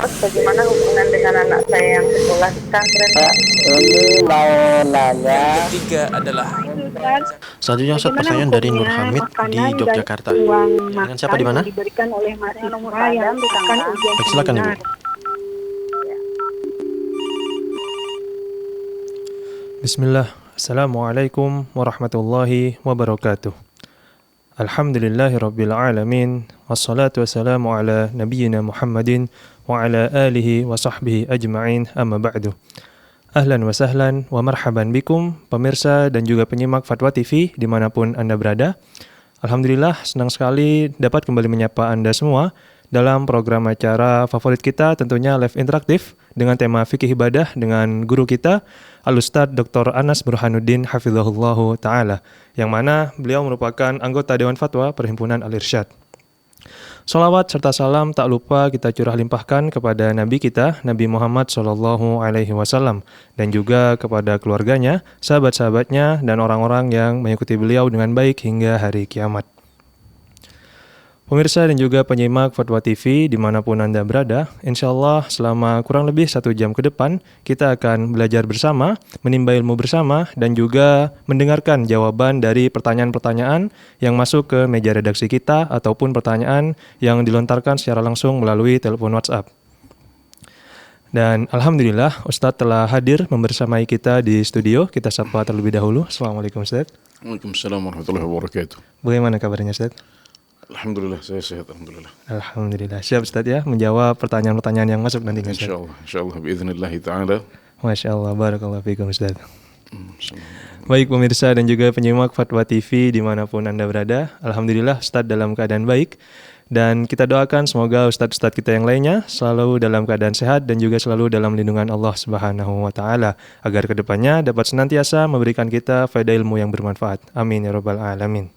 Terus bagaimana hubungan dengan anak saya yang sekolah di pesantren, Pak? Ini mau nanya. Yang ketiga adalah Selanjutnya Ustaz, Bagaimana pertanyaan dari Nur hukumnya Hamid di makanan dan Yogyakarta. uang Dengan siapa makan di mana? yang diberikan oleh mahasiswa yang akan ujian Baik, silakan Ibu. seminar? Bismillah. Assalamualaikum warahmatullahi wabarakatuh. Alhamdulillahirabbil alamin. Wassalatu wassalamu ala nabiyyina Muhammadin wa ala alihi wa sahbihi ajma'in. Amma ba'du. Ahlan wa sahlan wa marhaban bikum pemirsa dan juga penyimak Fatwa TV dimanapun Anda berada. Alhamdulillah senang sekali dapat kembali menyapa Anda semua dalam program acara favorit kita, tentunya live interaktif dengan tema fikih ibadah dengan guru kita Al-Ustadz Dr. Anas Burhanuddin Hafizahullahu Ta'ala, yang mana beliau merupakan anggota Dewan Fatwa Perhimpunan Al-Irsyad. Salawat serta salam tak lupa kita curah limpahkan kepada Nabi kita, Nabi Muhammad SAW, dan juga kepada keluarganya, sahabat-sahabatnya, dan orang-orang yang mengikuti beliau dengan baik hingga hari kiamat. Pemirsa dan juga penyimak Fatwa TV dimanapun Anda berada, insya Allah selama kurang lebih 1 jam ke depan, kita akan belajar bersama, menimba ilmu bersama, dan juga mendengarkan jawaban dari pertanyaan-pertanyaan yang masuk ke meja redaksi kita, ataupun pertanyaan yang dilontarkan secara langsung melalui telepon WhatsApp. Dan Alhamdulillah, Ustadz telah hadir membersamai kita di studio. Kita sapa terlebih dahulu. Assalamualaikum Ustadz. Waalaikumsalam warahmatullahi wabarakatuh. Bagaimana kabarnya Ustadz? Alhamdulillah, saya sehat, alhamdulillah. Alhamdulillah. Siap Ustadz ya, menjawab pertanyaan-pertanyaan yang masuk nanti Ustadz. Insyaallah, biidznillahi ta'ala. Masya Allah, barakallahu fikum Ustadz. Baik pemirsa dan juga penyimak Fatwa TV dimanapun Anda berada, Alhamdulillah Ustadz dalam keadaan baik. Dan kita doakan semoga Ustadz-Ustadz kita yang lainnya selalu dalam keadaan sehat dan juga selalu dalam lindungan Allah Subhanahu wa Ta'ala, agar kedepannya dapat senantiasa memberikan kita faedah ilmu yang bermanfaat. Amin ya Rabbal Alamin.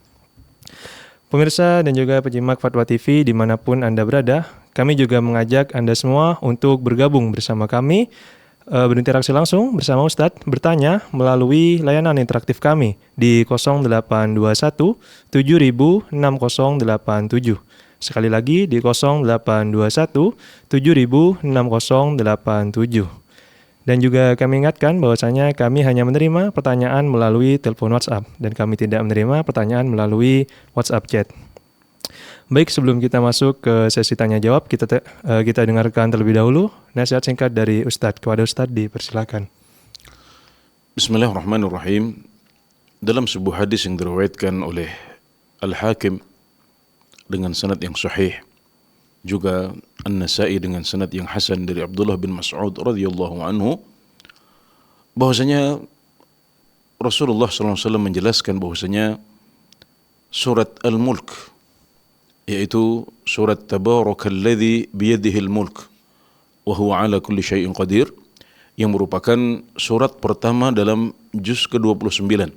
Pemirsa dan juga penyimak Fatwa TV dimanapun Anda berada, kami juga mengajak Anda semua untuk bergabung bersama kami, berinteraksi langsung bersama Ustadz, bertanya melalui layanan interaktif kami di 0821 706087. Sekali lagi di 0821 706087. Dan juga kami ingatkan bahwasanya kami hanya menerima pertanyaan melalui telepon WhatsApp dan kami tidak menerima pertanyaan melalui WhatsApp chat. Baik, sebelum kita masuk ke sesi tanya jawab, kita dengarkan terlebih dahulu nasihat singkat dari Ustadz. Kepada Ustadz dipersilakan. Bismillahirrahmanirrahim. Dalam sebuah hadis yang diriwayatkan oleh Al-Hakim dengan sanad yang sahih, juga An-Nasa'i dengan sanad yang hasan dari Abdullah bin Mas'ud radhiyallahu anhu, bahwasanya Rasulullah SAW menjelaskan bahwasanya surat Al-Mulk, yaitu surat Tabarakalladzi biyadihil mulk wa huwa ala kulli syai'in qadir, yang merupakan surat pertama dalam juz ke-29.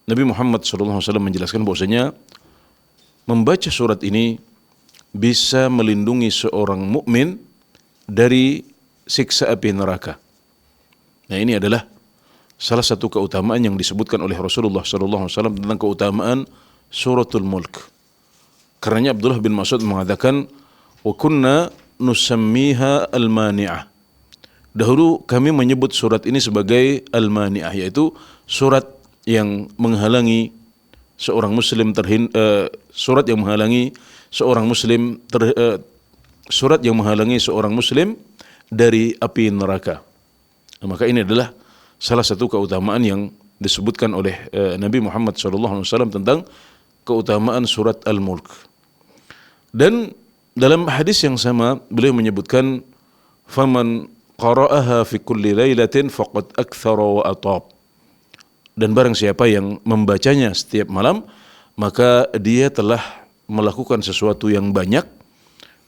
Nabi Muhammad SAW menjelaskan bahwasanya membaca surat ini bisa melindungi seorang mukmin dari siksa api neraka. Nah, ini adalah salah satu keutamaan yang disebutkan oleh Rasulullah SAW tentang keutamaan suratul Mulk. Karena Abdullah bin Mas'ud mengatakan, wa kunna nusammiha al-mani'ah. Dahulu kami menyebut surat ini sebagai al-mani'ah, yaitu surat yang menghalangi seorang muslim surat yang menghalangi seorang muslim surat yang menghalangi seorang muslim dari api neraka. Nah, maka ini adalah salah satu keutamaan yang disebutkan oleh Nabi Muhammad SAW tentang keutamaan surat Al-Mulk. Dan dalam hadis yang sama beliau menyebutkan, faman qara'aha fi kulli lailatin faqad aktsara wa atab. Dan barang siapa yang membacanya setiap malam, maka dia telah melakukan sesuatu yang banyak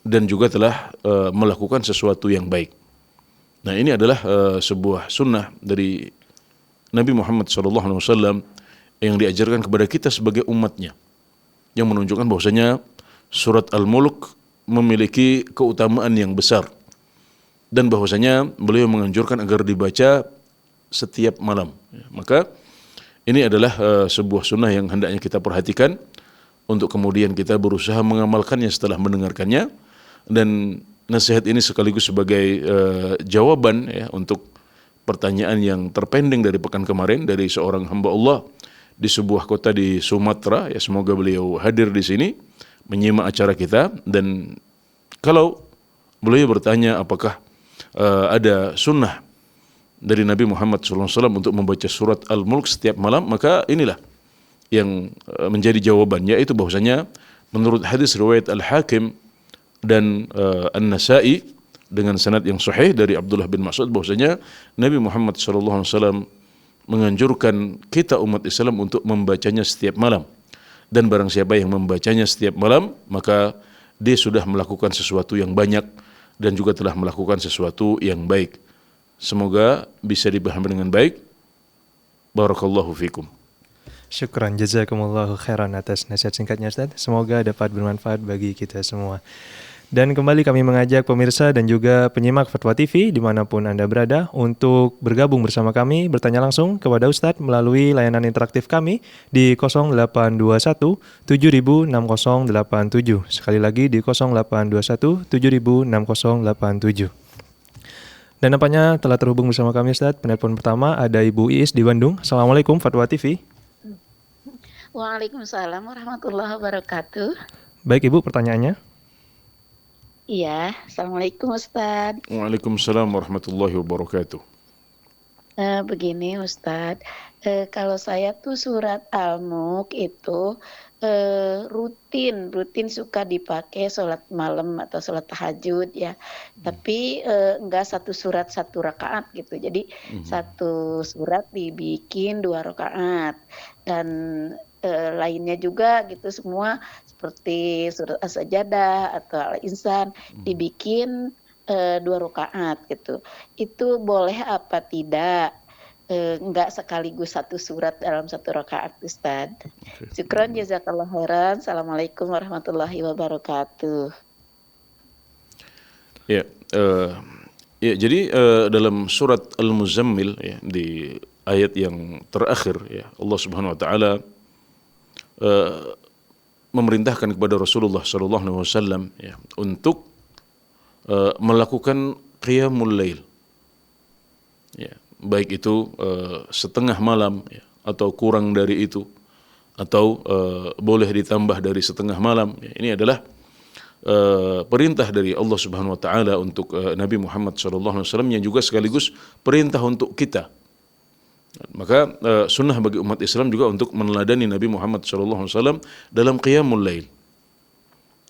dan juga telah melakukan sesuatu yang baik. Nah, ini adalah sebuah sunnah dari Nabi Muhammad SAW yang diajarkan kepada kita sebagai umatnya, yang menunjukkan bahwasanya surat Al-Mulk memiliki keutamaan yang besar dan bahwasanya beliau menganjurkan agar dibaca setiap malam. Maka ini adalah sebuah sunnah yang hendaknya kita perhatikan untuk kemudian kita berusaha mengamalkannya setelah mendengarkannya. Dan nasihat ini sekaligus sebagai jawaban ya untuk pertanyaan yang terpending dari pekan kemarin dari seorang hamba Allah di sebuah kota di Sumatera. Ya, semoga beliau hadir di sini menyimak acara kita, dan kalau beliau bertanya apakah ada sunnah dari Nabi Muhammad SAW untuk membaca surat Al-Mulk setiap malam, maka inilah yang menjadi jawaban, yaitu bahwasanya menurut hadis riwayat Al-Hakim dan An-Nasa'i dengan sanad yang sahih dari Abdullah bin Mas'ud bahwasanya Nabi Muhammad SAW menganjurkan kita umat Islam untuk membacanya setiap malam, dan barang siapa yang membacanya setiap malam maka dia sudah melakukan sesuatu yang banyak dan juga telah melakukan sesuatu yang baik. Semoga bisa dipahami dengan baik. Barakallahu fikum. Syukran, jazakumullahu khairan atas nasihat singkatnya Ustaz. Semoga dapat bermanfaat bagi kita semua. Dan kembali kami mengajak pemirsa dan juga penyimak Fatwa TV dimanapun Anda berada untuk bergabung bersama kami, bertanya langsung kepada Ustadz melalui layanan interaktif kami di 0821 706087. Sekali lagi di 0821 706087. Dan nampaknya telah terhubung bersama kami Ustadz. Penelpon pertama ada Ibu Iis di Bandung. Assalamualaikum Fatwa TV. Waalaikumsalam warahmatullahi wabarakatuh. Baik Ibu, pertanyaannya. Iya, Assalamualaikum Ustadz. Waalaikumsalam warahmatullahi wabarakatuh. Begini Ustadz, kalau saya tuh surat Al-Mulk itu rutin suka dipakai sholat malam atau sholat tahajud ya. Tapi enggak satu surat satu rakaat gitu. Jadi satu surat dibikin 2 rakaat, dan lainnya juga gitu semua seperti surat As-Sajdah atau Al-Insan dibikin 2 rakaat gitu. Itu boleh apa tidak? Enggak sekaligus satu surat dalam 1 rakaat Ustaz. Syukran jazakallah khairan. Assalamualaikum warahmatullahi wabarakatuh. Ya, jadi dalam surat Al-Muzammil ya, di ayat yang terakhir ya, Allah Subhanahu wa taala memerintahkan kepada Rasulullah SAW ya, untuk melakukan qiyamul lail, ya, baik itu setengah malam ya, atau kurang dari itu, atau boleh ditambah dari setengah malam. Ya, ini adalah perintah dari Allah Subhanahu Wa Taala untuk Nabi Muhammad SAW, yang juga sekaligus perintah untuk kita. Maka sunnah bagi umat Islam juga untuk meneladani Nabi Muhammad SAW dalam qiyamul lail.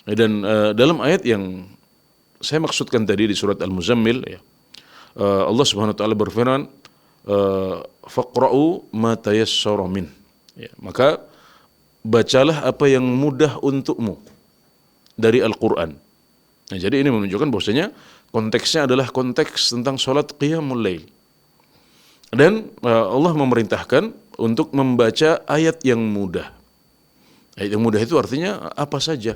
Dan dalam ayat yang saya maksudkan tadi di surat Al-Muzammil ya, Allah Subhanahu wa taala berfirman, faqra'u ma tayassara min. Ya, maka bacalah apa yang mudah untukmu dari Al-Qur'an. Nah, jadi ini menunjukkan bahwasanya konteksnya adalah konteks tentang salat qiyamul lail. Dan Allah memerintahkan untuk membaca ayat yang mudah. Ayat yang mudah itu artinya apa saja.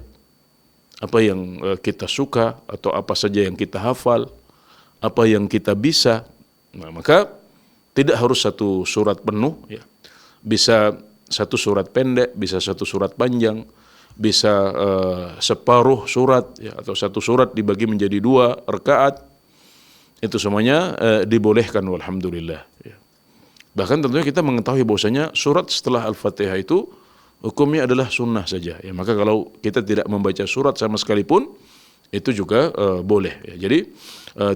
Apa yang kita suka atau apa saja yang kita hafal, apa yang kita bisa. Nah, maka tidak harus satu surat penuh ya. Bisa satu surat pendek, bisa satu surat panjang, bisa separuh surat ya, atau satu surat dibagi menjadi 2 rakaat. Itu semuanya dibolehkan walhamdulillah ya. Bahkan tentunya kita mengetahui bahwasanya surat setelah Al-Fatihah itu hukumnya adalah sunnah saja ya. Maka kalau kita tidak membaca surat sama sekalipun itu juga boleh ya. Jadi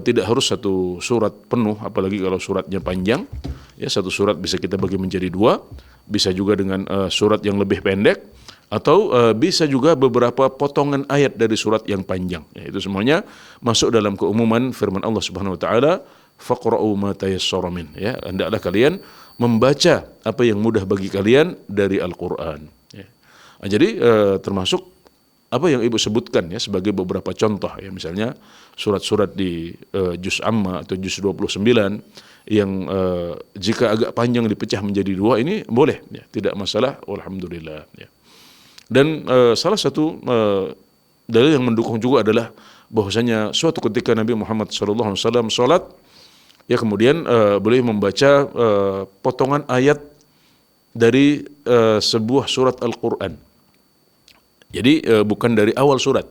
tidak harus satu surat penuh, apalagi kalau suratnya panjang ya. Satu surat bisa kita bagi menjadi 2, bisa juga dengan surat yang lebih pendek, atau bisa juga beberapa potongan ayat dari surat yang panjang ya. Itu semuanya masuk dalam keumuman firman Allah Subhanahu wa taala, faqra'u ma tayassara min ya. Hendaklah kalian membaca apa yang mudah bagi kalian dari Al-Qur'an ya. Nah, jadi termasuk apa yang Ibu sebutkan ya sebagai beberapa contoh ya, misalnya surat-surat di juz amma atau juz 29 yang jika agak panjang dipecah menjadi 2, ini boleh ya, tidak masalah walhamdulillah ya. Dan salah satu dalil yang mendukung juga adalah bahwasanya suatu ketika Nabi Muhammad SAW salat ya, kemudian beliau membaca potongan ayat dari sebuah surat Al-Qur'an. Jadi bukan dari awal surat.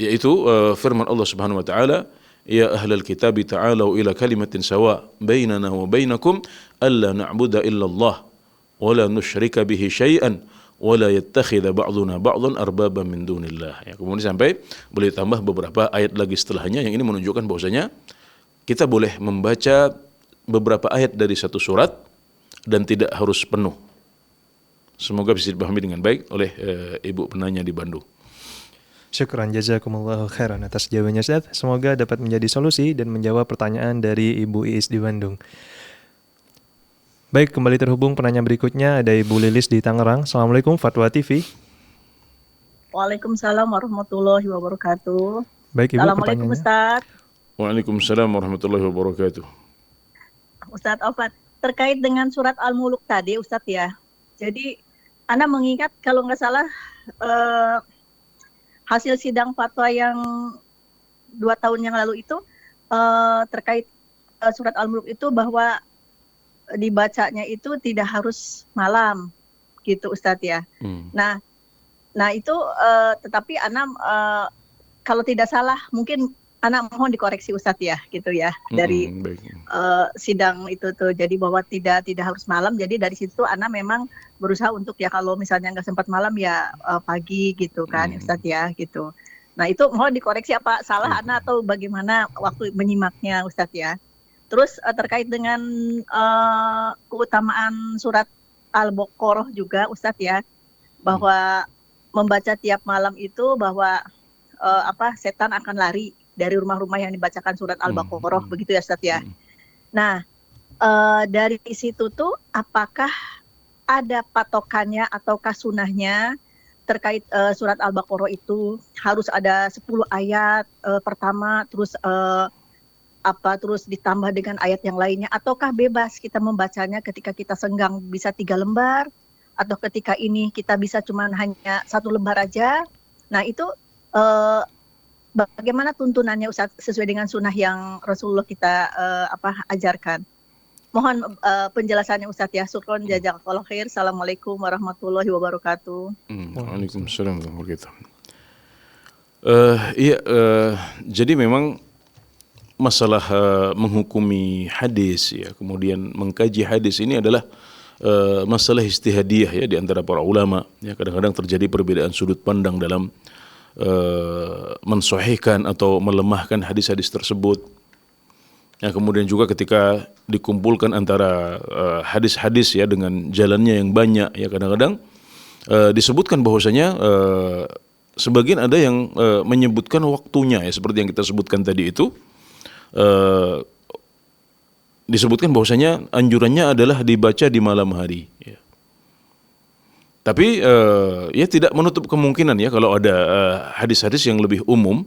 yaitu firman Allah Subhanahu wa taala, ya ahlal kitab ta'alu ila kalimatin sawa bainana wa bainakum alla na'budu illa Allah wa la nusyrika bihi syai'an wa la yattakhidha ba'duna ba'dhan arbaban min dunillah. Ya, kemudian sampai boleh tambah beberapa ayat lagi setelahnya yang ini menunjukkan bahwasanya kita boleh membaca beberapa ayat dari satu surat dan tidak harus penuh. Semoga bisa dipahami dengan baik oleh ibu penanya di Bandung. Syukran jazakumullahu khairan atas jawabannya Ustaz. Semoga dapat menjadi solusi dan menjawab pertanyaan dari Ibu Iis di Bandung. Baik, kembali terhubung penanya berikutnya ada Ibu Lilis di Tangerang. Assalamualaikum Fatwa TV. Waalaikumsalam warahmatullahi wabarakatuh. Baik Ibu, Assalamualaikum pertanyaannya. Ustaz. Waalaikumsalam warahmatullahi wabarakatuh. Ustaz Afat, terkait dengan surat Al-Muluk tadi Ustaz ya. Jadi Ana mengingat kalau nggak salah hasil sidang fatwa yang 2 tahun yang lalu itu terkait surat Al-Muluk itu bahwa dibacanya itu tidak harus malam gitu Ustadz ya. Nah itu tetapi Ana kalau tidak salah mungkin Ana mohon dikoreksi Ustadz ya gitu ya dari sidang itu tuh, jadi bahwa tidak harus malam. Jadi dari situ Ana memang berusaha untuk ya kalau misalnya nggak sempat malam ya pagi gitu kan Ustadz ya gitu. Nah itu mohon dikoreksi apa salah Ana atau bagaimana waktu menyimaknya Ustadz ya. Terus terkait dengan keutamaan surat Al-Baqarah juga Ustadz ya, bahwa membaca tiap malam itu bahwa setan akan lari dari rumah-rumah yang dibacakan surat Al-Baqarah, begitu ya Ustaz ya. Nah, dari situ tuh apakah ada patokannya ataukah sunahnya terkait surat Al-Baqarah itu harus ada 10 ayat pertama, terus terus ditambah dengan ayat yang lainnya, ataukah bebas kita membacanya ketika kita senggang bisa 3 lembar, atau ketika ini kita bisa cuma hanya 1 lembar aja. Nah itu bagaimana tuntunannya Ustaz sesuai dengan sunnah yang Rasulullah kita ajarkan. Mohon penjelasannya Ustaz ya. Syukron jazakallahu khair. Assalamualaikum warahmatullahi wabarakatuh. Waalaikumsalam warahmatullahi wabarakatuh. Jadi memang masalah menghukumi hadis ya, kemudian mengkaji hadis ini adalah masalah ijtihadiyah ya di antara para ulama. Ya, kadang-kadang terjadi perbedaan sudut pandang dalam mensahihkan atau melemahkan hadis-hadis tersebut. Ya, kemudian juga ketika dikumpulkan antara hadis-hadis ya dengan jalannya yang banyak ya, kadang-kadang disebutkan bahwasanya sebagian ada yang menyebutkan waktunya ya, seperti yang kita sebutkan tadi itu disebutkan bahwasanya anjurannya adalah dibaca di malam hari ya. Tapi ya tidak menutup kemungkinan ya kalau ada hadis-hadis yang lebih umum.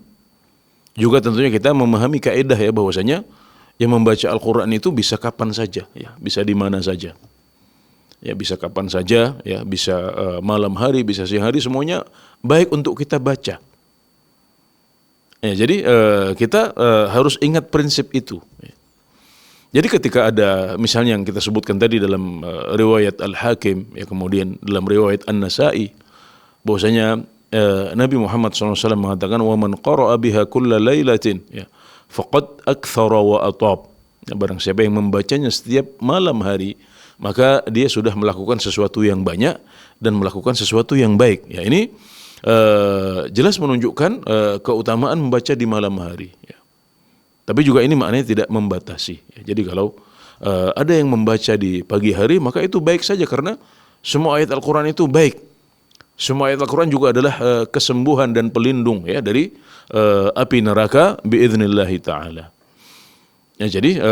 Juga tentunya kita memahami kaidah ya bahwasanya yang membaca Al-Qur'an itu bisa kapan saja ya, bisa di mana saja. Ya bisa kapan saja ya, bisa malam hari, bisa siang hari, semuanya baik untuk kita baca. Ya, jadi kita harus ingat prinsip itu ya. Jadi ketika ada misalnya yang kita sebutkan tadi dalam riwayat Al-Hakim ya, kemudian dalam riwayat An-Nasa'i bahwasanya Nabi Muhammad SAW mengatakan wa man qara'a biha kulla lailatin ya faqad aktsara wa atab. Ya, barang siapa yang membacanya setiap malam hari maka dia sudah melakukan sesuatu yang banyak dan melakukan sesuatu yang baik. Ya, ini jelas menunjukkan keutamaan membaca di malam hari ya. Tapi juga ini maknanya tidak membatasi. Jadi kalau ada yang membaca di pagi hari, maka itu baik saja karena semua ayat Al-Quran itu baik. Semua ayat Al-Quran juga adalah kesembuhan dan pelindung ya dari api neraka biidznillahi ta'ala. Ya, jadi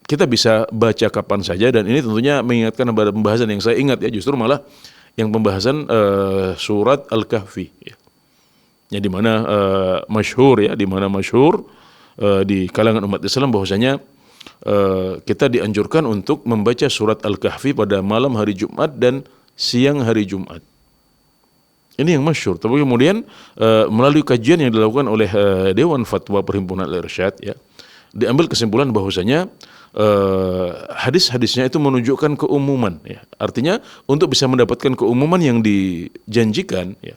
kita bisa baca kapan saja, dan ini tentunya mengingatkan kepada pembahasan yang saya ingat ya, justru malah yang pembahasan surat Al-Kahfi ya. Ya, di mana masyhur ya, di mana masyhur di kalangan umat Islam bahwasanya kita dianjurkan untuk membaca surat Al-Kahfi pada malam hari Jumat dan siang hari Jumat. Ini yang masyhur. Tapi kemudian melalui kajian yang dilakukan oleh Dewan Fatwa Perhimpunan Al-Irsyad ya, diambil kesimpulan bahwasanya hadis-hadisnya itu menunjukkan keumuman ya. Artinya untuk bisa mendapatkan keumuman yang dijanjikan ya,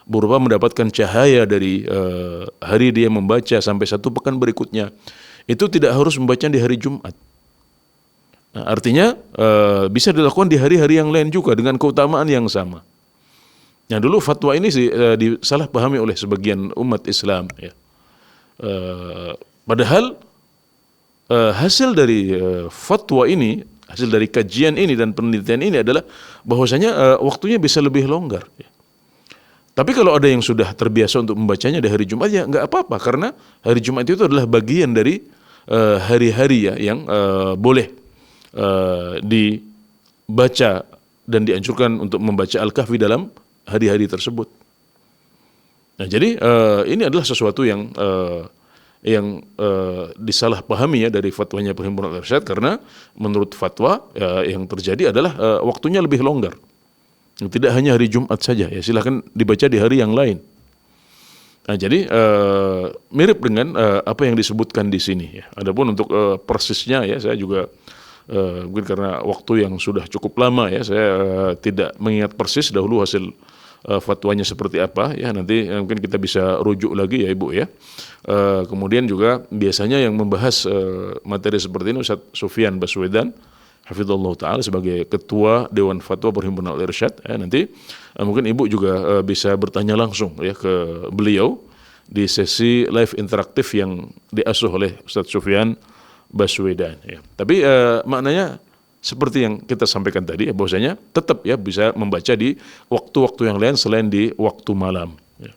berupa mendapatkan cahaya dari hari dia membaca sampai 1 pekan berikutnya, itu tidak harus membaca di hari Jumat. Nah, artinya bisa dilakukan di hari-hari yang lain juga dengan keutamaan yang sama. Nah, dulu fatwa ini sih disalahpahami oleh sebagian umat Islam ya. Padahal hasil dari fatwa ini, hasil dari kajian ini dan penelitian ini adalah bahwasanya waktunya bisa lebih longgar ya. Tapi kalau ada yang sudah terbiasa untuk membacanya di hari Jumat ya nggak apa-apa, karena hari Jumat itu adalah bagian dari hari-hari ya yang boleh dibaca dan dianjurkan untuk membaca Al-Kahfi dalam hari-hari tersebut. Nah, jadi ini adalah sesuatu yang disalahpahami ya dari fatwanya Perhimpunan Al-Irsyad, karena menurut fatwa yang terjadi adalah waktunya lebih longgar. Tidak hanya hari Jumat saja ya, silahkan dibaca di hari yang lain. Nah, jadi mirip dengan apa yang disebutkan di sini ya. Adapun untuk persisnya ya, saya juga mungkin karena waktu yang sudah cukup lama ya, saya tidak mengingat persis dahulu hasil fatwanya seperti apa ya. Nanti mungkin kita bisa rujuk lagi ya Ibu ya. Kemudian juga biasanya yang membahas materi seperti ini Ustaz Sufyan Baswedan hafizallahu taala sebagai ketua Dewan Fatwa Perhimpunan Al-Irsyad ya. Nanti mungkin Ibu juga bisa bertanya langsung ya ke beliau di sesi live interaktif yang diasuh oleh Ustaz Sufyan Baswedan ya. Tapi maknanya seperti yang kita sampaikan tadi ya, bahwasanya tetap ya bisa membaca di waktu-waktu yang lain selain di waktu malam ya.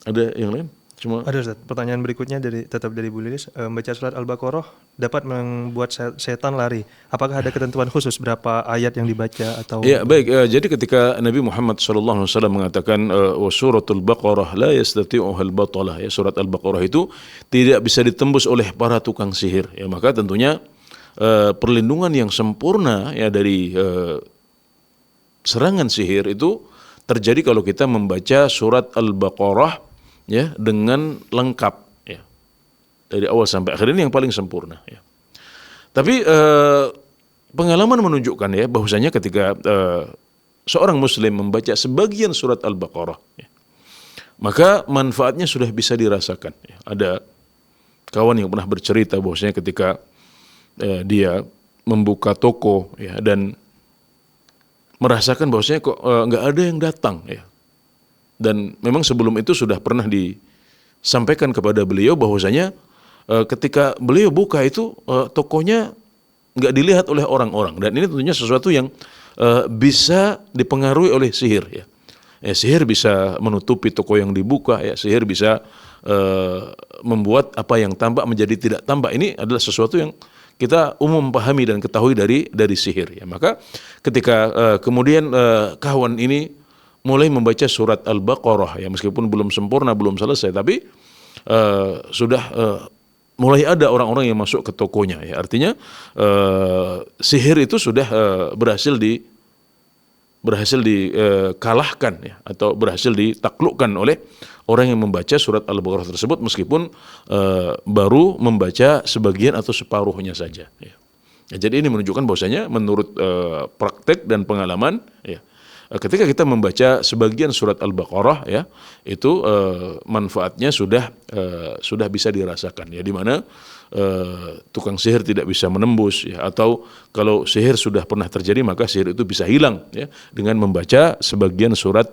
Ada yang lain? Ada Ustaz. Pertanyaan berikutnya tetap dari Bu Lilis. Membaca surat Al-Baqarah dapat membuat setan lari. Apakah ada ketentuan khusus berapa ayat yang dibaca atau? Ya, baik. Jadi ketika Nabi Muhammad SAW mengatakan wa suratul Baqarah la yastati'uhal batalah ya, surat Al-Baqarah itu tidak bisa ditembus oleh para tukang sihir ya, maka tentunya perlindungan yang sempurna ya dari serangan sihir itu terjadi kalau kita membaca surat Al-Baqarah ya dengan lengkap ya, dari awal sampai akhir, ini yang paling sempurna ya. Tapi pengalaman menunjukkan ya bahwasanya ketika seorang muslim membaca sebagian surat Al-Baqarah ya, maka manfaatnya sudah bisa dirasakan ya. Ada kawan yang pernah bercerita bahwasanya ketika dia membuka toko ya dan merasakan bahwasanya kok nggak ada yang datang ya. Dan memang sebelum itu sudah pernah disampaikan kepada beliau bahwasanya ketika beliau buka itu tokonya nggak dilihat oleh orang-orang, dan ini tentunya sesuatu yang bisa dipengaruhi oleh sihir ya. Sihir bisa menutupi toko yang dibuka ya, sihir bisa membuat apa yang tampak menjadi tidak tampak. Ini adalah sesuatu yang kita umum pahami dan ketahui dari sihir ya. Maka ketika kemudian kawan ini mulai membaca surat Al-Baqarah ya, meskipun belum sempurna, belum selesai, tapi sudah mulai ada orang-orang yang masuk ke tokonya ya. Artinya sihir itu sudah berhasil dikalahkan ya, atau berhasil ditaklukkan oleh orang yang membaca surat Al-Baqarah tersebut, meskipun baru membaca sebagian atau separuhnya saja ya. Jadi ini menunjukkan bahwasanya menurut praktek dan pengalaman ya, ketika kita membaca sebagian surat Al-Baqarah ya, itu manfaatnya sudah bisa dirasakan ya, di mana tukang sihir tidak bisa menembus ya, atau kalau sihir sudah pernah terjadi maka sihir itu bisa hilang ya dengan membaca sebagian surat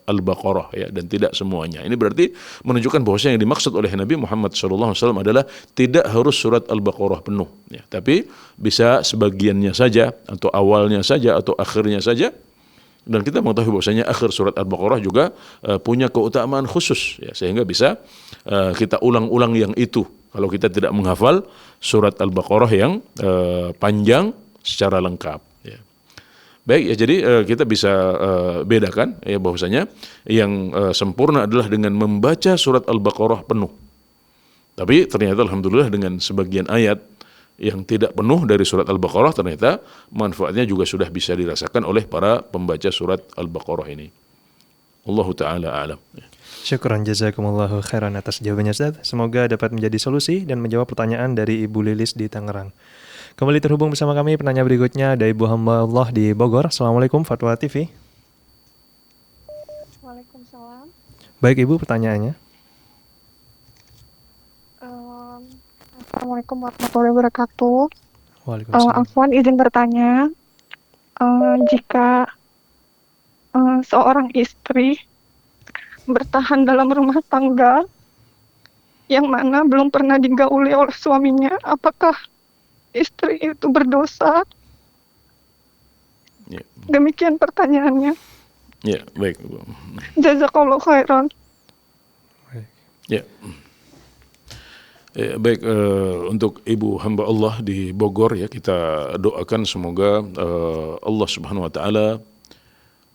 Al-Baqarah ya, dan tidak semuanya. Ini berarti menunjukkan bahwasanya yang dimaksud oleh Nabi Muhammad SAW adalah tidak harus surat Al-Baqarah penuh ya, tapi bisa sebagiannya saja, atau awalnya saja, atau akhirnya saja. Dan kita mengetahui bahwasanya akhir surat Al-Baqarah juga punya keutamaan khusus ya, sehingga bisa kita ulang-ulang yang itu kalau kita tidak menghafal surat Al-Baqarah yang panjang secara lengkap ya. Baik ya, jadi kita bisa bedakan ya bahwasanya yang sempurna adalah dengan membaca surat Al-Baqarah penuh. Tapi ternyata alhamdulillah dengan sebagian ayat yang tidak penuh dari surat Al-Baqarah, ternyata manfaatnya juga sudah bisa dirasakan oleh para pembaca surat Al-Baqarah ini. Allahu ta'ala a'lam. Syukran jazakumullahu khairan atas jawabannya Ustaz. Semoga dapat menjadi solusi dan menjawab pertanyaan dari Ibu Lilis di Tangerang. Kembali terhubung bersama kami penanya berikutnya ada Ibu Hamba Allah di Bogor. Assalamualaikum Fatwa TV. Waalaikumsalam. Baik Ibu, pertanyaannya. Assalamualaikum warahmatullahi wabarakatuh. Waalaikumsalam. Afwan izin bertanya, jika seorang istri bertahan dalam rumah tangga yang mana belum pernah digauli oleh suaminya, apakah istri itu berdosa? Ya, Demikian pertanyaannya. ya baik. Jazakallahu khairan. Ya. Baik, untuk ibu hamba Allah di Bogor ya, kita doakan semoga Allah Subhanahu wa taala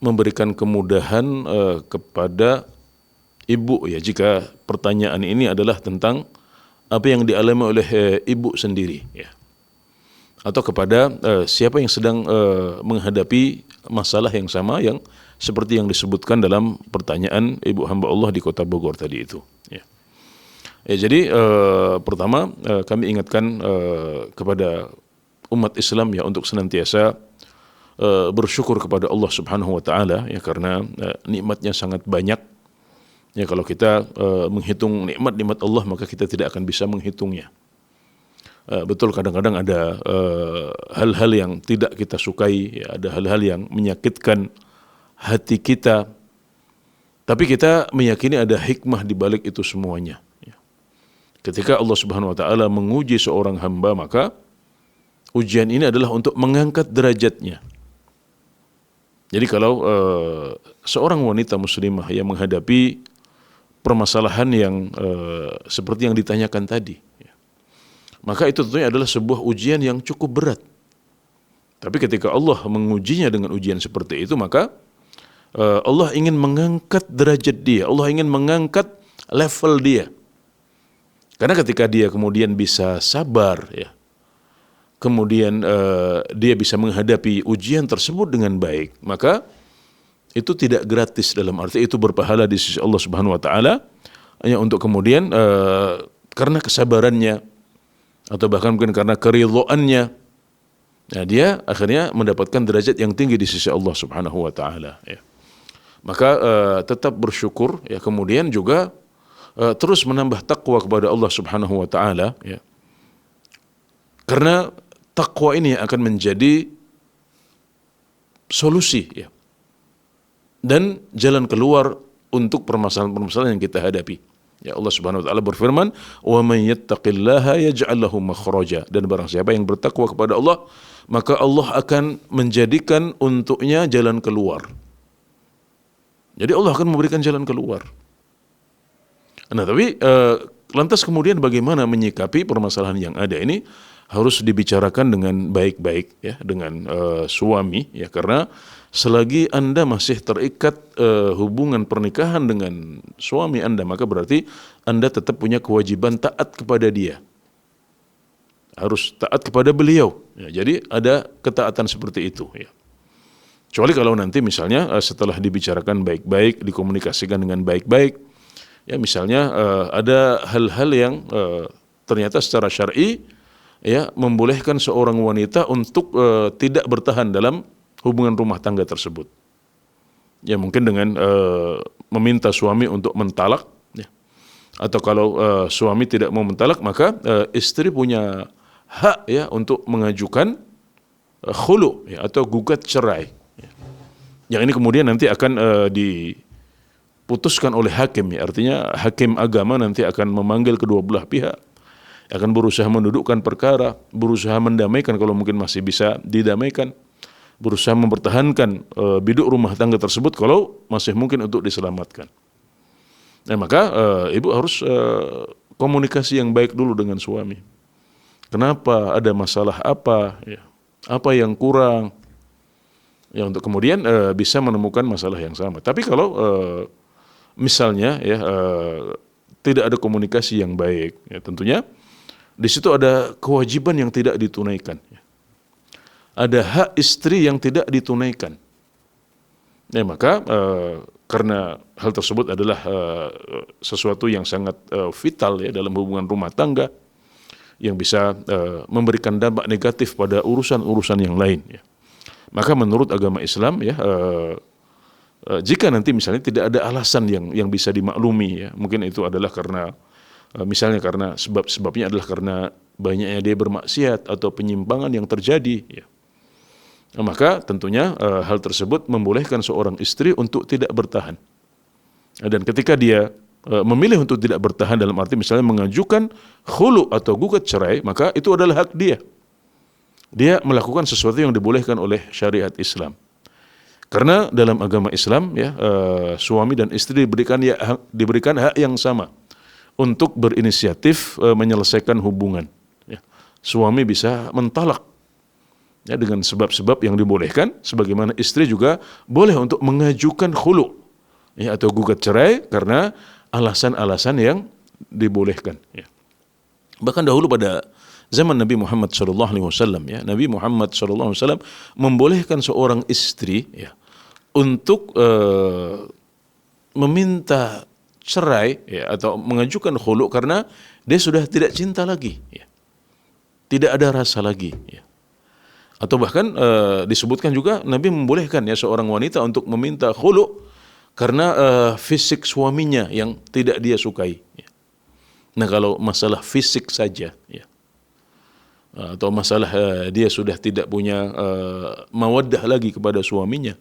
memberikan kemudahan kepada ibu ya, jika pertanyaan ini adalah tentang apa yang dialami oleh ibu sendiri ya, atau kepada siapa yang sedang menghadapi masalah yang sama yang seperti yang disebutkan dalam pertanyaan ibu hamba Allah di Kota Bogor tadi itu ya. Jadi pertama kami ingatkan kepada umat Islam ya untuk senantiasa bersyukur kepada Allah Subhanahu wa taala ya, karena nikmatnya sangat banyak. Ya, kalau kita menghitung nikmat-nikmat Allah maka kita tidak akan bisa menghitungnya. Betul, kadang-kadang ada hal-hal yang tidak kita sukai, ya, ada hal-hal yang menyakitkan hati kita. Tapi kita meyakini ada hikmah di balik itu semuanya. Ketika Allah Subhanahu wa taala menguji seorang hamba, maka ujian ini adalah untuk mengangkat derajatnya. Jadi kalau seorang wanita muslimah yang menghadapi permasalahan yang seperti yang ditanyakan tadi, maka itu tentunya adalah sebuah ujian yang cukup berat. Tapi ketika Allah mengujinya dengan ujian seperti itu, maka Allah ingin mengangkat derajat dia, Allah ingin mengangkat level dia. Karena ketika dia kemudian bisa sabar ya, kemudian dia bisa menghadapi ujian tersebut dengan baik, maka itu tidak gratis, dalam arti itu berpahala di sisi Allah Subhanahu wa taala, hanya untuk kemudian karena kesabarannya atau bahkan mungkin karena keridhaannya, nah dia akhirnya mendapatkan derajat yang tinggi di sisi Allah Subhanahu wa taala ya. Maka tetap bersyukur ya, kemudian juga terus menambah takwa kepada Allah Subhanahu wa taala ya. Karena takwa ini akan menjadi solusi ya, dan jalan keluar untuk permasalahan-permasalahan yang kita hadapi. Ya, Allah Subhanahu wa taala berfirman, "Wa may yattaqillaha yaj'al lahu makhraja." Dan barang siapa yang bertakwa kepada Allah, maka Allah akan menjadikan untuknya jalan keluar. Jadi Allah akan memberikan jalan keluar. Nah, tapi lantas kemudian bagaimana menyikapi permasalahan yang ada ini, harus dibicarakan dengan baik-baik ya dengan suami ya, karena selagi Anda masih terikat hubungan pernikahan dengan suami Anda, maka berarti Anda tetap punya kewajiban taat kepada dia. Harus taat kepada beliau. Ya, jadi ada ketaatan seperti itu ya. Kecuali kalau nanti misalnya setelah dibicarakan baik-baik, dikomunikasikan dengan baik-baik, ya misalnya ada hal-hal yang ternyata secara syar'i ya membolehkan seorang wanita untuk tidak bertahan dalam hubungan rumah tangga tersebut. Ya mungkin dengan meminta suami untuk mentalak ya. Atau kalau suami tidak mau mentalak, maka istri punya hak ya untuk mengajukan khulu ya, atau gugat cerai. Ya. Yang ini kemudian nanti akan diputuskan oleh hakim ya. Artinya hakim agama nanti akan memanggil kedua belah pihak, akan berusaha mendudukkan perkara, berusaha mendamaikan kalau mungkin masih bisa didamaikan, berusaha mempertahankan biduk rumah tangga tersebut kalau masih mungkin untuk diselamatkan. Nah, maka ibu harus komunikasi yang baik dulu dengan suami. Kenapa, ada masalah apa ya, apa yang kurang ya, untuk kemudian bisa menemukan masalah yang sama. Tapi kalau misalnya ya tidak ada komunikasi yang baik ya, tentunya di situ ada kewajiban yang tidak ditunaikan ya. Ada hak istri yang tidak ditunaikan. Ya, maka karena hal tersebut adalah sesuatu yang sangat vital ya dalam hubungan rumah tangga, yang bisa memberikan dampak negatif pada urusan-urusan yang lain ya. Maka menurut agama Islam ya, jika nanti misalnya tidak ada alasan yang bisa dimaklumi, ya, mungkin itu adalah karena misalnya karena sebabnya adalah karena banyaknya dia bermaksiat atau penyimpangan yang terjadi, ya. Maka tentunya hal tersebut membolehkan seorang istri untuk tidak bertahan. Dan ketika dia memilih untuk tidak bertahan dalam arti misalnya mengajukan khulu atau gugat cerai, maka itu adalah hak dia. Dia melakukan sesuatu yang dibolehkan oleh syariat Islam. Karena dalam agama Islam, ya, suami dan istri diberikan hak yang sama untuk berinisiatif menyelesaikan hubungan. Ya. Suami bisa mentalak, ya, dengan sebab-sebab yang dibolehkan, sebagaimana istri juga boleh untuk mengajukan khulu, ya, atau gugat cerai karena alasan-alasan yang dibolehkan. Ya. Bahkan dahulu pada zaman Nabi Muhammad SAW, ya, Nabi Muhammad SAW membolehkan seorang istri, ya, untuk meminta cerai, ya, atau mengajukan khulu karena dia sudah tidak cinta lagi, ya. Tidak ada rasa lagi, ya. Atau bahkan disebutkan juga Nabi membolehkan, ya, seorang wanita untuk meminta khulu karena fisik suaminya yang tidak dia sukai, ya. Nah, kalau masalah fisik saja, ya, atau masalah dia sudah tidak punya mawaddah lagi kepada suaminya,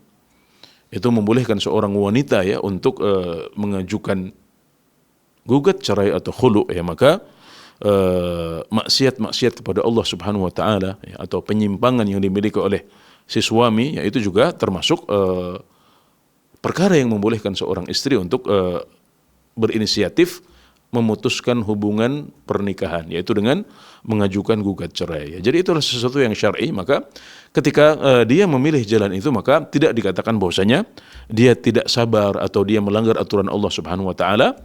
itu membolehkan seorang wanita, ya, untuk mengajukan gugat cerai atau khulu, ya, maka maksiat-maksiat kepada Allah Subhanahu wa taala, ya, atau penyimpangan yang dimiliki oleh si suami, ya, itu juga termasuk perkara yang membolehkan seorang istri untuk berinisiatif memutuskan hubungan pernikahan, yaitu dengan mengajukan gugat cerai. Jadi itulah sesuatu yang syar'i. Maka ketika dia memilih jalan itu, maka tidak dikatakan bahwasanya dia tidak sabar atau dia melanggar aturan Allah Subhanahu wa taala,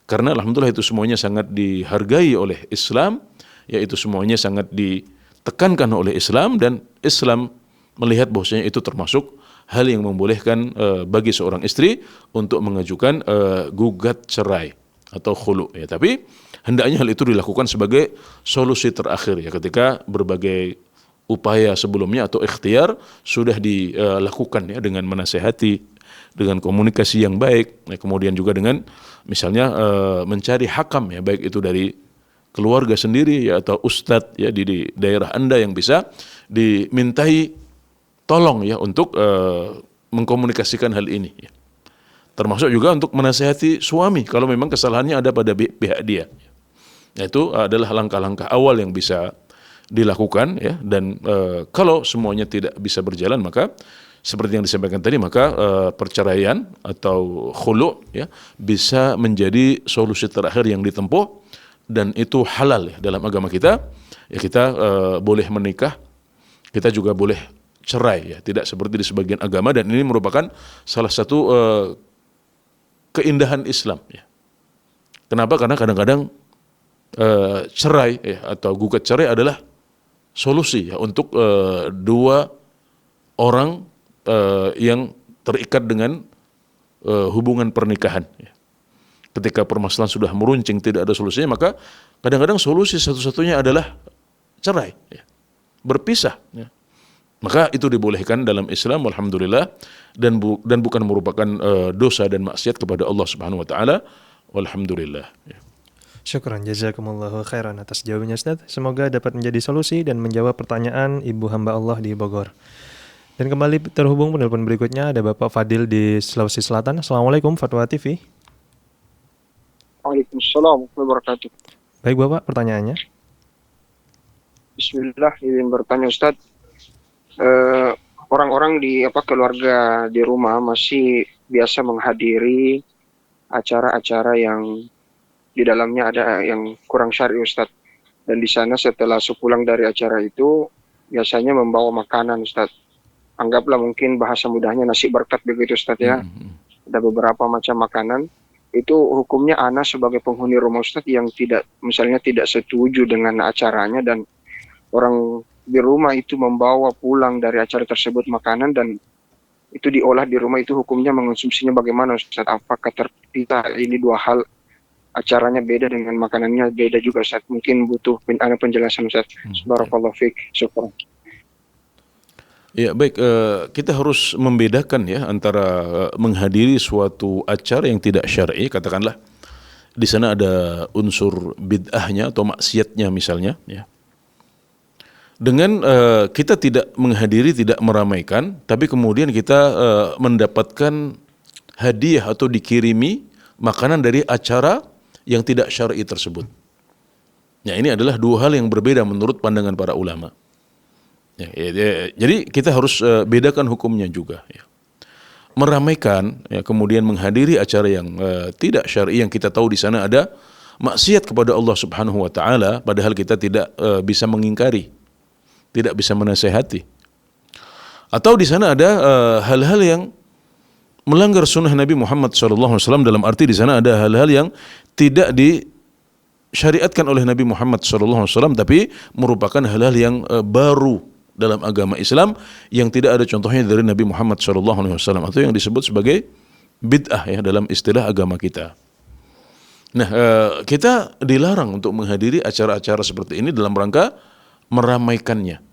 karena alhamdulillah itu semuanya sangat dihargai oleh Islam, yaitu semuanya sangat ditekankan oleh Islam, dan Islam melihat bahwasanya itu termasuk hal yang membolehkan bagi seorang istri untuk mengajukan gugat cerai atau khulu, ya. Tapi hendaknya hal itu dilakukan sebagai solusi terakhir, ya, ketika berbagai upaya sebelumnya atau ikhtiar sudah dilakukan, ya, dengan menasehati, dengan komunikasi yang baik, ya, kemudian juga dengan misalnya mencari hakam, ya, baik itu dari keluarga sendiri, ya, atau ustadz, ya, di daerah Anda yang bisa dimintai tolong, ya, untuk mengkomunikasikan hal ini, ya. Termasuk juga untuk menasihati suami kalau memang kesalahannya ada pada pihak dia. Nah, itu adalah langkah-langkah awal yang bisa dilakukan, ya. Dan kalau semuanya tidak bisa berjalan, maka seperti yang disampaikan tadi, maka perceraian atau khulu, ya, bisa menjadi solusi terakhir yang ditempuh, dan itu halal, ya, dalam agama kita. Ya, kita boleh menikah, kita juga boleh cerai, ya, tidak seperti di sebagian agama, dan ini merupakan salah satu keindahan Islam, ya. Kenapa? Karena kadang-kadang cerai, ya, atau gugat cerai adalah solusi, ya, untuk dua orang yang terikat dengan hubungan pernikahan, ya. Ketika permasalahan sudah meruncing, tidak ada solusinya, maka kadang-kadang solusi satu-satunya adalah cerai, ya, berpisah, ya. Maka itu dibolehkan dalam Islam, alhamdulillah, dan bukan merupakan dosa dan maksiat kepada Allah Subhanahu wa taala, walhamdulillah, ya. Syukran, jazakumullahu khairan atas jawabannya, Ustaz. Semoga dapat menjadi solusi dan menjawab pertanyaan ibu hamba Allah di Bogor. Dan kembali terhubung penelpon berikutnya, ada Bapak Fadil di Sulawesi Selatan. Assalamualaikum, Fatwa TV. Waalaikumsalam warahmatullahi wabarakatuh. Baik Bapak, pertanyaannya. Bismillah, ingin bertanya Ustaz. Orang-orang di keluarga di rumah masih biasa menghadiri acara-acara yang di dalamnya ada yang kurang syar'i Ustaz. Dan di sana setelah sepulang dari acara itu biasanya membawa makanan Ustaz. Anggaplah mungkin bahasa mudahnya nasi berkat begitu Ustaz, ya. Ada beberapa macam makanan. Itu hukumnya ana sebagai penghuni rumah Ustaz yang tidak setuju dengan acaranya, dan orang di rumah itu membawa pulang dari acara tersebut makanan dan itu diolah di rumah, itu hukumnya mengonsumsinya bagaimana Ustaz? Apakah terpisah? Ini dua hal, acaranya beda dengan makanannya beda juga Ustaz. Mungkin butuh penjelasan Ustaz. Barakallahu fiik. Syukran. Ya baik, kita harus membedakan ya antara menghadiri suatu acara yang tidak syar'i, katakanlah di sana ada unsur bid'ahnya atau maksiatnya misalnya, ya. Dengan kita tidak menghadiri, tidak meramaikan, tapi kemudian kita mendapatkan hadiah atau dikirimi makanan dari acara yang tidak syar'i tersebut. Ya, ini adalah dua hal yang berbeda menurut pandangan para ulama. Jadi kita harus bedakan hukumnya juga. Ya. Meramaikan, ya, kemudian menghadiri acara yang tidak syar'i yang kita tahu di sana ada maksiat kepada Allah Subhanahu Wa Taala, padahal kita tidak bisa mengingkari, tidak bisa menasehati. Atau di sana ada hal-hal yang melanggar sunnah Nabi Muhammad SAW, dalam arti di sana ada hal-hal yang tidak disyariatkan oleh Nabi Muhammad SAW, tapi merupakan hal-hal yang baru dalam agama Islam yang tidak ada contohnya dari Nabi Muhammad SAW, atau yang disebut sebagai bid'ah ya dalam istilah agama kita. Nah, kita dilarang untuk menghadiri acara-acara seperti ini dalam rangka meramaikannya.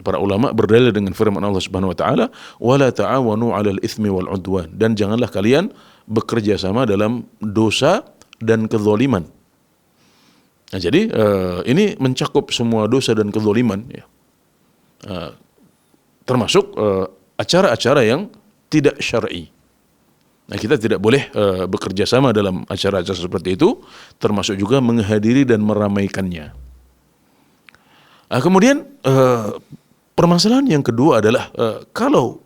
Para ulama berdalil dengan firman Allah Subhanahu wa taala, "Wala ta'awanu 'alal itsmi wal 'udwan." Dan janganlah kalian bekerja sama dalam dosa dan kezaliman. Nah, jadi ini mencakup semua dosa dan kezaliman ya. Termasuk acara-acara yang tidak syar'i. Nah, kita tidak boleh bekerja sama dalam acara-acara seperti itu, termasuk juga menghadiri dan meramaikannya. Kemudian permasalahan yang kedua adalah kalau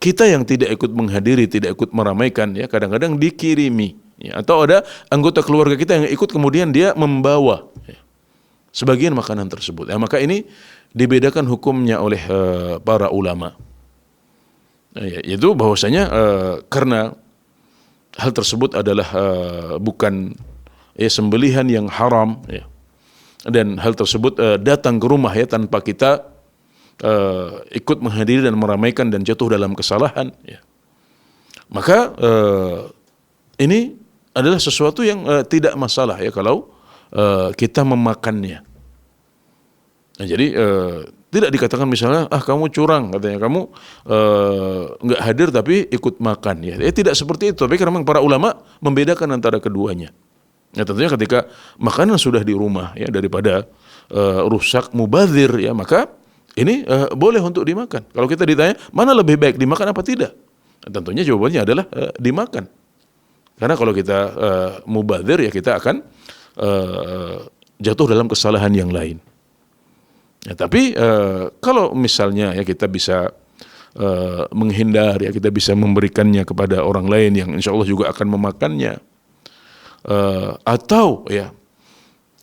kita yang tidak ikut menghadiri, tidak ikut meramaikan, ya kadang-kadang dikirimi, ya, atau ada anggota keluarga kita yang ikut kemudian dia membawa ya, sebagian makanan tersebut. Ya, maka ini dibedakan hukumnya oleh para ulama. Yaitu bahwasanya karena hal tersebut adalah bukan sembelihan yang haram ya. Dan hal tersebut datang ke rumah ya tanpa kita ikut menghadiri dan meramaikan dan jatuh dalam kesalahan ya. Maka ini adalah sesuatu yang tidak masalah ya kalau kita memakannya. Nah, jadi tidak dikatakan misalnya kamu curang, katanya kamu nggak hadir tapi ikut makan ya. Tidak seperti itu. Tapi karena memang para ulama membedakan antara keduanya. Ya, tentunya ketika makanan sudah di rumah ya daripada rusak mubazir ya, maka ini boleh untuk dimakan. Kalau kita ditanya mana lebih baik dimakan apa tidak, tentunya jawabannya adalah dimakan. Karena kalau kita mubazir ya kita akan jatuh dalam kesalahan yang lain. Ya, tapi kalau misalnya ya kita bisa menghindar ya, kita bisa memberikannya kepada orang lain yang insya Allah juga akan memakannya, atau ya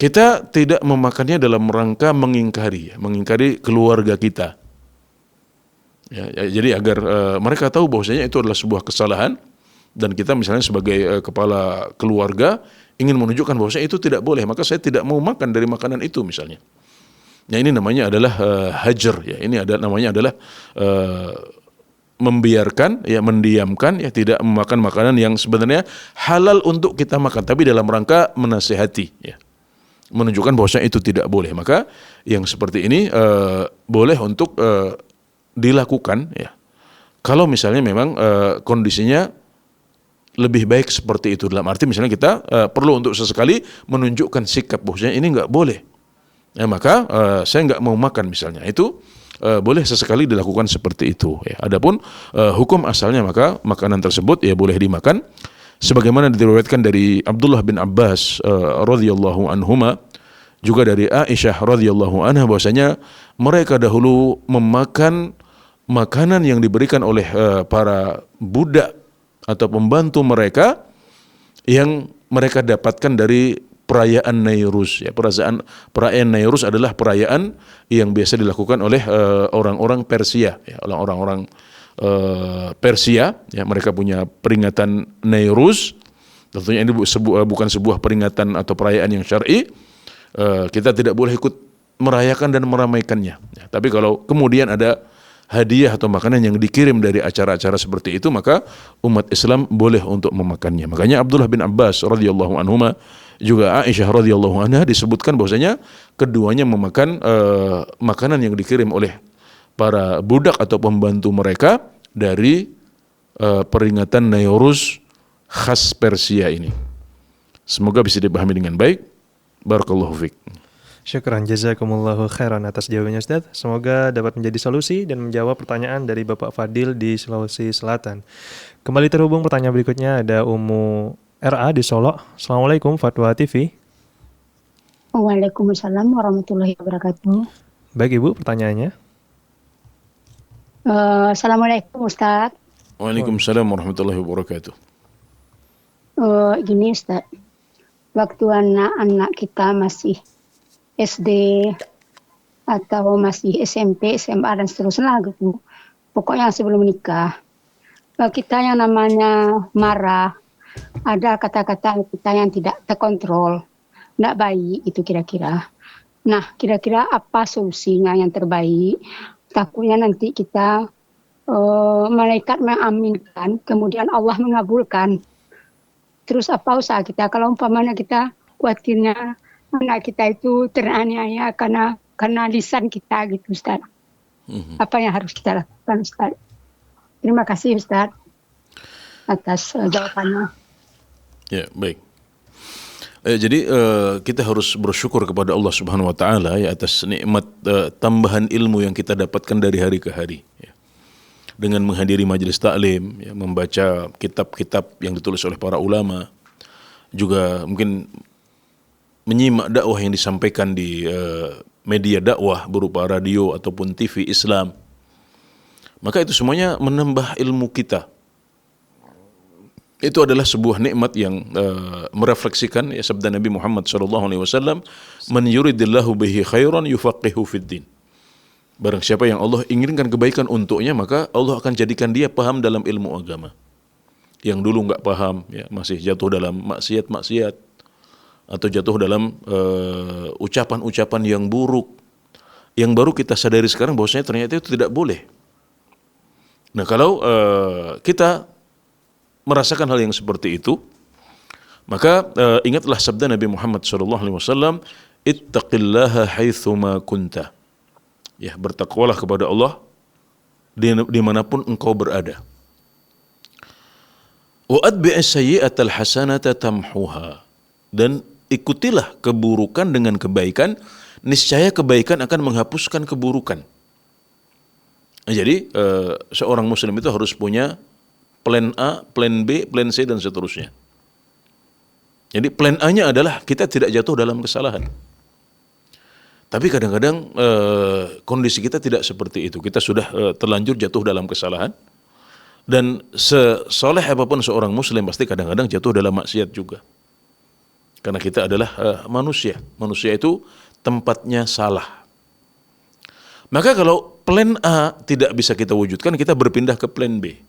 kita tidak memakannya dalam rangka mengingkari keluarga kita. Ya, jadi agar mereka tahu bahwasanya itu adalah sebuah kesalahan dan kita misalnya sebagai kepala keluarga ingin menunjukkan bahwasanya itu tidak boleh, maka saya tidak mau makan dari makanan itu misalnya. Nah, ini namanya adalah hajar ya. Ini namanya adalah membiarkan ya, mendiamkan ya, tidak memakan makanan yang sebenarnya halal untuk kita makan tapi dalam rangka menasihati ya. Menunjukkan bahwasanya itu tidak boleh. Maka yang seperti ini boleh untuk dilakukan ya. Kalau misalnya memang kondisinya lebih baik seperti itu, dalam arti misalnya kita perlu untuk sesekali menunjukkan sikap bahwasanya ini enggak boleh. Ya, maka saya nggak mau makan misalnya, itu boleh sesekali dilakukan seperti itu. Ya. Adapun hukum asalnya maka makanan tersebut ya boleh dimakan, sebagaimana diriwayatkan dari Abdullah bin Abbas radhiyallahu anhuma, juga dari Aisyah radhiyallahu anha, bahwasanya mereka dahulu memakan makanan yang diberikan oleh para budak atau pembantu mereka yang mereka dapatkan dari perayaan Nairuz ya. Perayaan Nairuz adalah perayaan yang biasa dilakukan oleh orang-orang Persia ya, orang-orang Persia ya, mereka punya peringatan Nairuz. Tentunya ini bukan sebuah peringatan atau perayaan yang syar'i. Kita tidak boleh ikut merayakan dan meramaikannya ya. Tapi kalau kemudian ada hadiah atau makanan yang dikirim dari acara-acara seperti itu, maka umat Islam boleh untuk memakannya. Makanya Abdullah bin Abbas radhiyallahu anhuma, juga Aisyah radhiyallahu anha disebutkan bahwasanya keduanya memakan makanan yang dikirim oleh para budak atau pembantu mereka dari peringatan Nayuruz khas Persia ini. Semoga bisa dipahami dengan baik. Barakallahu fiik. Syukran, jazakumullahu khairan atas jawabannya Ustaz. Semoga dapat menjadi solusi dan menjawab pertanyaan dari Bapak Fadil di Sulawesi Selatan. Kembali terhubung pertanyaan berikutnya ada Ummu RA di Solo. Assalamualaikum Fatwa TV. Waalaikumsalam warahmatullahi wabarakatuh. Baik Ibu, pertanyaannya. Assalamualaikum Ustaz. Waalaikumsalam warahmatullahi wabarakatuh. Gini Ustaz, waktu anak-anak kita masih SD atau masih SMP, SMA dan seterusnya gitu. Pokoknya sebelum menikah, kita yang namanya marah, ada kata-kata kita yang tidak terkontrol, tidak baik itu kira-kira. Nah, kira-kira apa solusinya yang terbaik? Takutnya nanti kita malaikat mengaminkan, kemudian Allah mengabulkan. Terus apa usaha kita? Kalau umpamanya kita khawatirnya anak kita itu teraniaya karena lisan kita gitu Ustaz. Apa yang harus kita lakukan Ustaz? Terima kasih Ustaz atas jawabannya. Ya, baik. Jadi kita harus bersyukur kepada Allah Subhanahu wa taala ya atas nikmat tambahan ilmu yang kita dapatkan dari hari ke hari ya. Dengan menghadiri majelis taklim, ya, membaca kitab-kitab yang ditulis oleh para ulama, juga mungkin menyimak dakwah yang disampaikan di media dakwah berupa radio ataupun TV Islam. Maka itu semuanya menambah ilmu kita. Itu adalah sebuah nikmat yang merefleksikan ya sabda Nabi Muhammad SAW, "Man yuridillahu bihi khairan yufaqihu fid din." Barang siapa yang Allah inginkan kebaikan untuknya, maka Allah akan jadikan dia paham dalam ilmu agama. Yang dulu nggak paham, ya, masih jatuh dalam maksiat-maksiat, atau jatuh dalam ucapan-ucapan yang buruk, yang baru kita sadari sekarang bahwasanya ternyata itu tidak boleh. Nah, kalau kita merasakan hal yang seperti itu, maka ingatlah sabda Nabi Muhammad SAW, "Ittaqillaha haitsuma kunta." Ya, bertakwalah kepada Allah dimanapun engkau berada. Wa atbi'is sayyi'atal hasanata tamhuha. Dan ikutilah keburukan dengan kebaikan, niscaya kebaikan akan menghapuskan keburukan. Jadi seorang muslim itu harus punya plan A, plan B, plan C dan seterusnya. Jadi plan A-nya adalah kita tidak jatuh dalam kesalahan. Tapi kadang-kadang kondisi kita tidak seperti itu. Kita sudah terlanjur jatuh dalam kesalahan. Dan sesoleh apapun seorang muslim pasti kadang-kadang jatuh dalam maksiat juga. Karena kita adalah manusia. Manusia itu tempatnya salah. Maka kalau plan A tidak bisa kita wujudkan, kita berpindah ke plan B.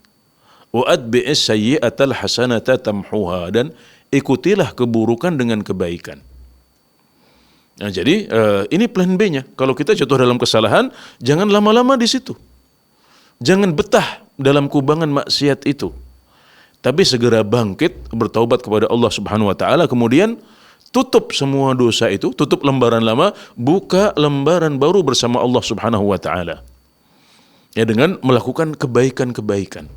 Wa atbi'is sayyi'atal hasanata tamhuha. Dan ikutilah keburukan dengan kebaikan. Nah, jadi ini plan B-nya. Kalau kita jatuh dalam kesalahan, jangan lama-lama di situ. Jangan betah dalam kubangan maksiat itu. Tapi segera bangkit, bertaubat kepada Allah Subhanahu wa taala, kemudian tutup semua dosa itu, tutup lembaran lama, buka lembaran baru bersama Allah Subhanahu wa taala. Ya, dengan melakukan kebaikan-kebaikan.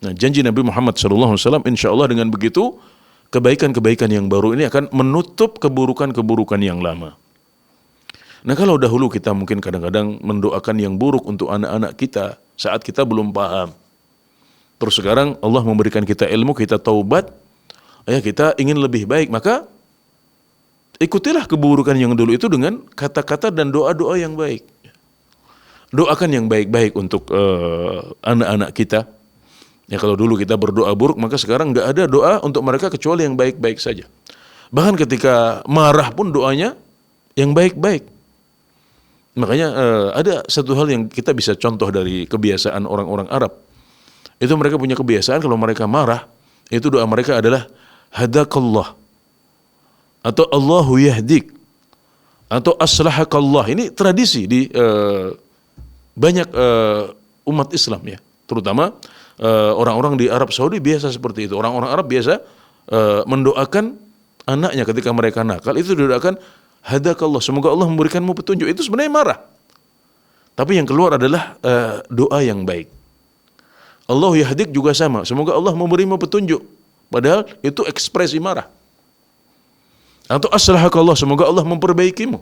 Nah, janji Nabi Muhammad SAW, insya Allah dengan begitu, kebaikan-kebaikan yang baru ini akan menutup keburukan-keburukan yang lama. Nah, kalau dahulu kita mungkin kadang-kadang mendoakan yang buruk untuk anak-anak kita saat kita belum paham. Terus sekarang Allah memberikan kita ilmu, kita taubat, ya kita ingin lebih baik, maka ikutilah keburukan yang dulu itu dengan kata-kata dan doa-doa yang baik. Doakan yang baik-baik untuk anak-anak kita. Ya, kalau dulu kita berdoa buruk, maka sekarang nggak ada doa untuk mereka kecuali yang baik-baik saja. Bahkan ketika marah pun doanya yang baik-baik. Makanya ada satu hal yang kita bisa contoh dari kebiasaan orang-orang Arab. Itu mereka punya kebiasaan kalau mereka marah, itu doa mereka adalah hadakallah, atau Allahu yahdik, atau aslahakallah. Ini tradisi di banyak umat Islam ya, terutama orang-orang di Arab Saudi biasa seperti itu. Orang-orang Arab biasa mendoakan anaknya ketika mereka nakal, itu didoakan hadakallah, semoga Allah memberikanmu petunjuk. Itu sebenarnya marah. Tapi yang keluar adalah doa yang baik. Allah yahdik juga sama. Semoga Allah memberimu petunjuk. Padahal itu ekspresi marah. Atau aslahakallah, semoga Allah memperbaikimu.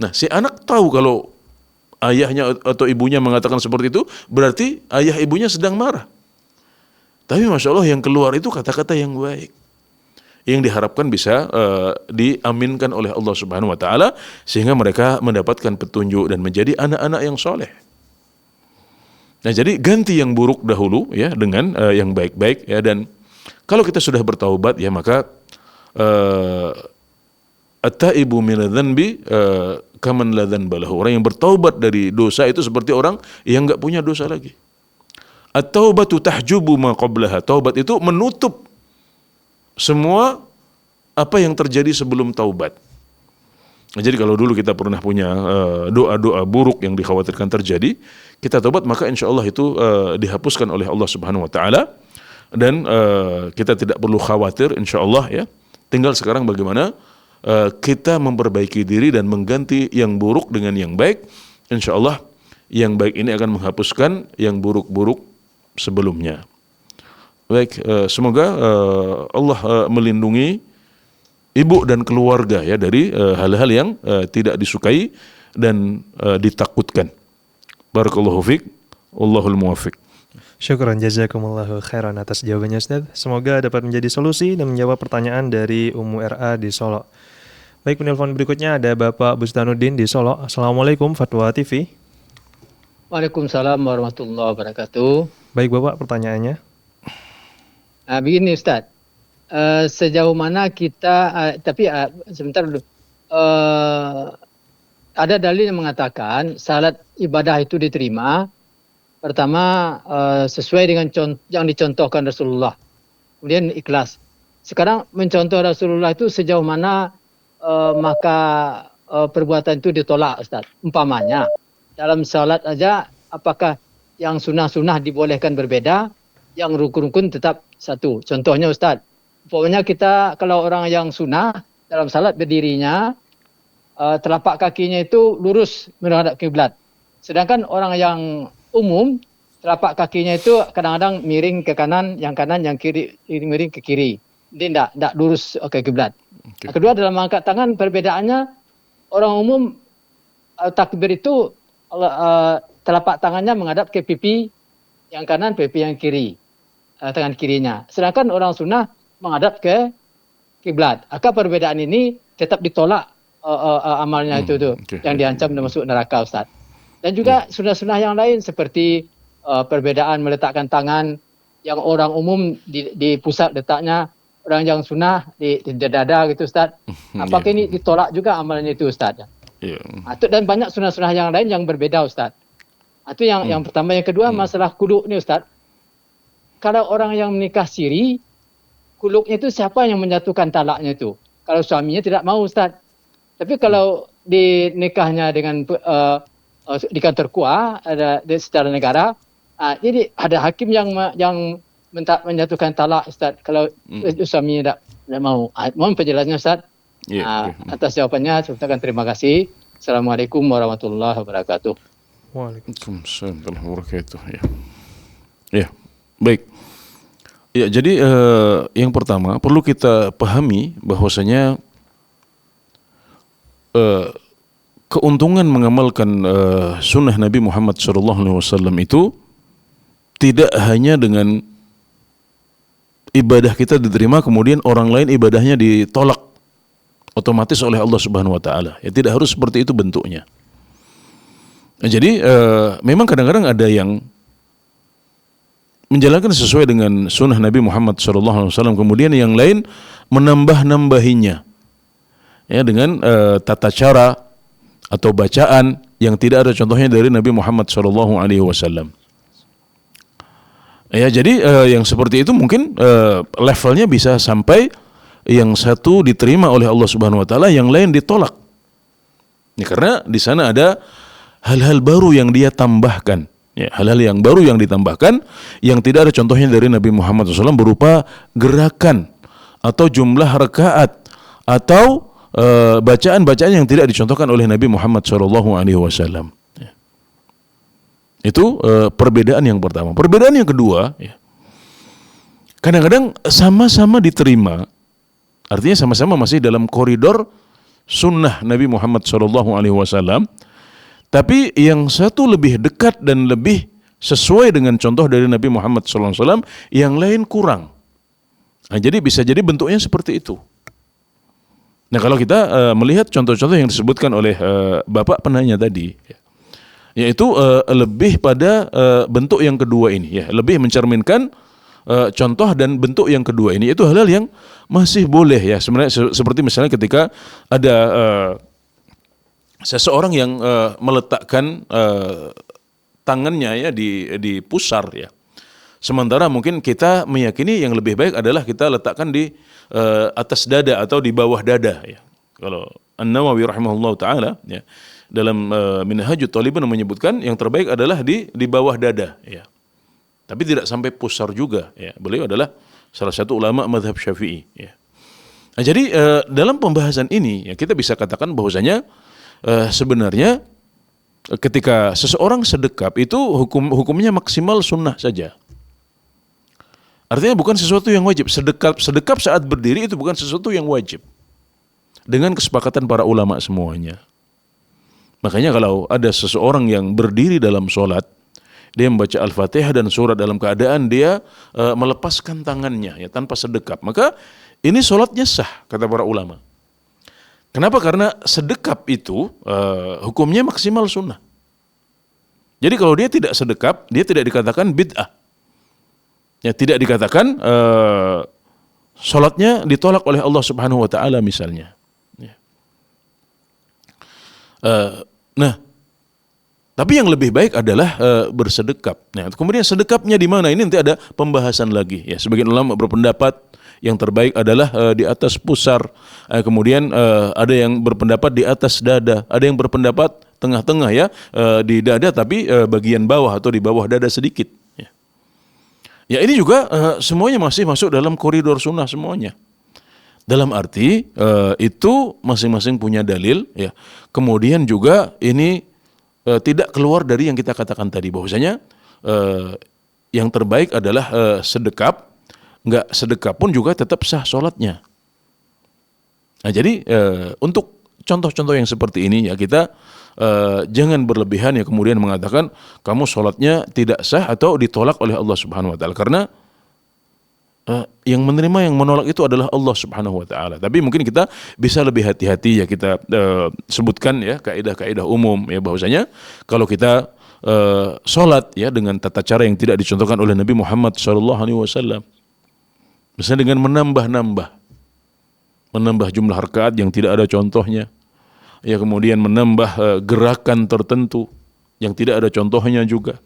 Nah, si anak tahu kalau ayahnya atau ibunya mengatakan seperti itu, berarti ayah ibunya sedang marah. Tapi Masya Allah yang keluar itu kata-kata yang baik, yang diharapkan bisa diaminkan oleh Allah Subhanahu wa taala sehingga mereka mendapatkan petunjuk dan menjadi anak-anak yang soleh. Nah, jadi ganti yang buruk dahulu ya dengan yang baik-baik ya, dan kalau kita sudah bertaubat ya maka at-taibu minadz-dzanbi kaman la dzanba lahu. Orang yang bertaubat dari dosa itu seperti orang yang enggak punya dosa lagi. At-taubatu tahjubu ma qablaha. Taubat itu menutup semua apa yang terjadi sebelum taubat. Nah, jadi kalau dulu kita pernah punya doa-doa buruk yang dikhawatirkan terjadi, kita taubat maka insya Allah itu dihapuskan oleh Allah Subhanahu Wa Taala, dan kita tidak perlu khawatir insya Allah ya. Tinggal sekarang bagaimana kita memperbaiki diri dan mengganti yang buruk dengan yang baik. Insya Allah yang baik ini akan menghapuskan yang buruk-buruk sebelumnya. Baik, semoga Allah melindungi ibu dan keluarga ya dari hal-hal yang tidak disukai dan ditakutkan. Barakallahu fiik, wallahul muwaffiq. Syukran jazakumullahu khairan atas jawabannya Ustaz. Semoga dapat menjadi solusi dan menjawab pertanyaan dari Ummu RA di Solo. Baik, penelpon berikutnya ada Bapak Bustanuddin di Solo. Assalamualaikum Fatwa TV. Waalaikumsalam warahmatullahi wabarakatuh. Baik Bapak, pertanyaannya. Begini Ustaz, sejauh mana kita, sebentar dulu, ada dalil yang mengatakan salat ibadah itu diterima, pertama sesuai dengan yang dicontohkan Rasulullah, kemudian ikhlas. Sekarang mencontoh Rasulullah itu sejauh mana maka perbuatan itu ditolak Ustaz. Umpamanya dalam salat aja, apakah yang sunnah-sunnah dibolehkan berbeda, yang rukun-rukun tetap satu. Contohnya Ustaz, umpamanya kita kalau orang yang sunnah dalam salat berdirinya telapak kakinya itu lurus menghadap kiblat. Sedangkan orang yang umum telapak kakinya itu kadang-kadang miring ke kanan yang kiri miring ke kiri. Dia tidak lurus ke kiblat. Okay. Kedua, dalam angkat tangan perbedaannya, orang umum takbir itu telapak tangannya menghadap ke pipi yang kanan, pipi yang kiri, tangan kirinya. Sedangkan orang sunnah menghadap ke kiblat. Maka perbedaan ini tetap ditolak amalnya itu tuh, yang diancam dan masuk neraka Ustaz. Dan juga sunnah-sunnah yang lain seperti perbedaan meletakkan tangan, yang orang umum di pusat letaknya, orang yang sunnah di dada gitu Ustaz. Apakah ini ditolak juga amalnya itu Ustaz? Dan banyak sunnah-sunnah yang lain yang berbeda Ustaz. Itu yang pertama. Yang kedua, masalah kuluk ni Ustaz. Kalau orang yang menikah siri, kuluknya itu siapa yang menyatukan talaknya itu? Kalau suaminya tidak mau Ustaz. Tapi kalau di nikahnya dengan di kantor KUA, ada secara negara, jadi ada hakim yang menyatukan talak Ustaz. Kalau suaminya tidak mau. Mohon penjelasannya Ustaz. Atas jawabannya, saya ucapkan terima kasih. Assalamualaikum warahmatullahi wabarakatuh. Waalaikumsalam warahmatullahi wabarakatuh. Ya, baik. Ya, jadi yang pertama perlu kita pahami bahwasanya keuntungan mengamalkan sunnah Nabi Muhammad SAW itu tidak hanya dengan ibadah kita diterima kemudian orang lain ibadahnya ditolak otomatis oleh Allah Subhanahu Wa Taala. Ya, tidak harus seperti itu bentuknya. Nah, jadi memang kadang-kadang ada yang menjalankan sesuai dengan sunnah Nabi Muhammad SAW, kemudian yang lain menambah-nambahinya ya dengan tata cara atau bacaan yang tidak ada contohnya dari Nabi Muhammad SAW. Ya, jadi yang seperti itu mungkin levelnya bisa sampai yang satu diterima oleh Allah Subhanahu Wa Taala, yang lain ditolak. Ya, karena di sana ada hal-hal baru yang dia tambahkan. Ya, hal-hal yang baru yang ditambahkan yang tidak ada contohnya dari Nabi Muhammad SAW berupa gerakan atau jumlah rakaat atau bacaan-bacaan yang tidak dicontohkan oleh Nabi Muhammad SAW. Ya. Itu perbedaan yang pertama. Perbedaan yang kedua, ya, kadang-kadang sama-sama diterima, artinya sama-sama masih dalam koridor sunnah Nabi Muhammad SAW, tapi yang satu lebih dekat dan lebih sesuai dengan contoh dari Nabi Muhammad SAW, yang lain kurang. Nah, jadi bisa jadi bentuknya seperti itu. Nah, kalau kita melihat contoh-contoh yang disebutkan oleh Bapak penanya tadi, yaitu lebih pada bentuk yang kedua ini, ya, lebih mencerminkan contoh dan bentuk yang kedua ini, itu hal-hal yang masih boleh, ya, sebenarnya seperti misalnya ketika ada seseorang yang meletakkan tangannya, ya, di pusar, ya. Sementara mungkin kita meyakini yang lebih baik adalah kita letakkan di atas dada atau di bawah dada, ya. Kalau An-Nawawi rahimahullah taala, ya, dalam Minhajut Thalibin menyebutkan yang terbaik adalah di bawah dada, ya. Tapi tidak sampai pusar juga, ya. Beliau adalah salah satu ulama mazhab Syafi'i, ya. Nah, jadi dalam pembahasan ini, ya, kita bisa katakan bahwasanya sebenarnya ketika seseorang sedekap itu hukumnya maksimal sunnah saja. Artinya bukan sesuatu yang wajib. Sedekap saat berdiri itu bukan sesuatu yang wajib. Dengan kesepakatan para ulama semuanya. Makanya kalau ada seseorang yang berdiri dalam sholat, dia membaca Al-Fatihah dan surat dalam keadaan dia melepaskan tangannya, ya, tanpa sedekap, maka ini sholatnya sah, kata para ulama. Kenapa? Karena sedekap itu hukumnya maksimal sunnah. Jadi kalau dia tidak sedekap, dia tidak dikatakan bid'ah. Ya, tidak dikatakan sholatnya ditolak oleh Allah Subhanahu Wa Taala misalnya. Ya. Nah, tapi yang lebih baik adalah bersedekap. Nah, kemudian sedekapnya di mana? Ini nanti ada pembahasan lagi. Ya, sebagian ulama berpendapat yang terbaik adalah di atas pusar. Kemudian ada yang berpendapat di atas dada. Ada yang berpendapat tengah-tengah, ya, di dada tapi bagian bawah atau di bawah dada sedikit. Ya, ini juga semuanya masih masuk dalam koridor sunnah semuanya. Dalam arti itu masing-masing punya dalil, ya. Kemudian juga ini tidak keluar dari yang kita katakan tadi, bahwasanya yang terbaik adalah sedekap. Enggak sedekap pun juga tetap sah sholatnya. Nah, jadi untuk contoh-contoh yang seperti ini, ya, kita jangan berlebihan, ya, kemudian mengatakan kamu sholatnya tidak sah atau ditolak oleh Allah Subhanahu Wa Taala, karena yang menerima, yang menolak itu adalah Allah Subhanahu Wa Taala. Tapi mungkin kita bisa lebih hati-hati, ya, kita sebutkan, ya, kaidah-kaidah umum, ya, bahwasanya kalau kita sholat, ya, dengan tata cara yang tidak dicontohkan oleh Nabi Muhammad SAW, misalnya dengan menambah jumlah rakaat yang tidak ada contohnya, ya, kemudian menambah gerakan tertentu yang tidak ada contohnya juga,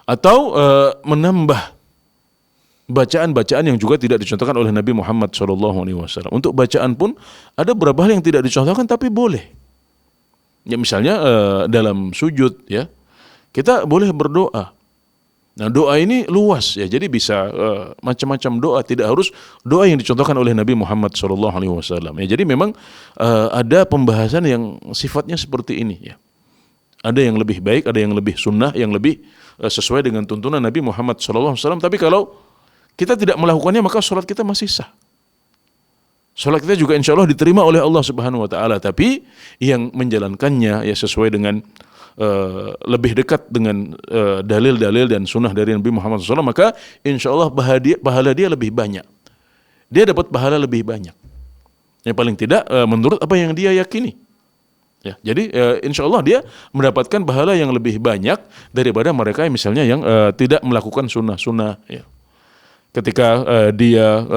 atau menambah bacaan-bacaan yang juga tidak dicontohkan oleh Nabi Muhammad SAW. Untuk bacaan pun ada beberapa hal yang tidak dicontohkan tapi boleh. Ya, misalnya dalam sujud, ya, kita boleh berdoa. Nah, doa ini luas, ya, jadi bisa macam-macam doa, tidak harus doa yang dicontohkan oleh Nabi Muhammad SAW. Ya, jadi memang ada pembahasan yang sifatnya seperti ini, ya. Ada yang lebih baik, ada yang lebih sunnah, yang lebih sesuai dengan tuntunan Nabi Muhammad SAW. Tapi kalau kita tidak melakukannya, maka sholat kita masih sah. Sholat kita juga insya Allah diterima oleh Allah Subhanahu Wa Taala. Tapi yang menjalankannya, ya, sesuai dengan lebih dekat dengan dalil-dalil dan sunnah dari Nabi Muhammad SAW, maka insya Allah pahala dia lebih banyak. Dia dapat pahala lebih banyak. Yang paling tidak menurut apa yang dia yakini. Ya, jadi insya Allah dia mendapatkan pahala yang lebih banyak daripada mereka yang misalnya yang tidak melakukan sunnah-sunnah. Ya. Ketika dia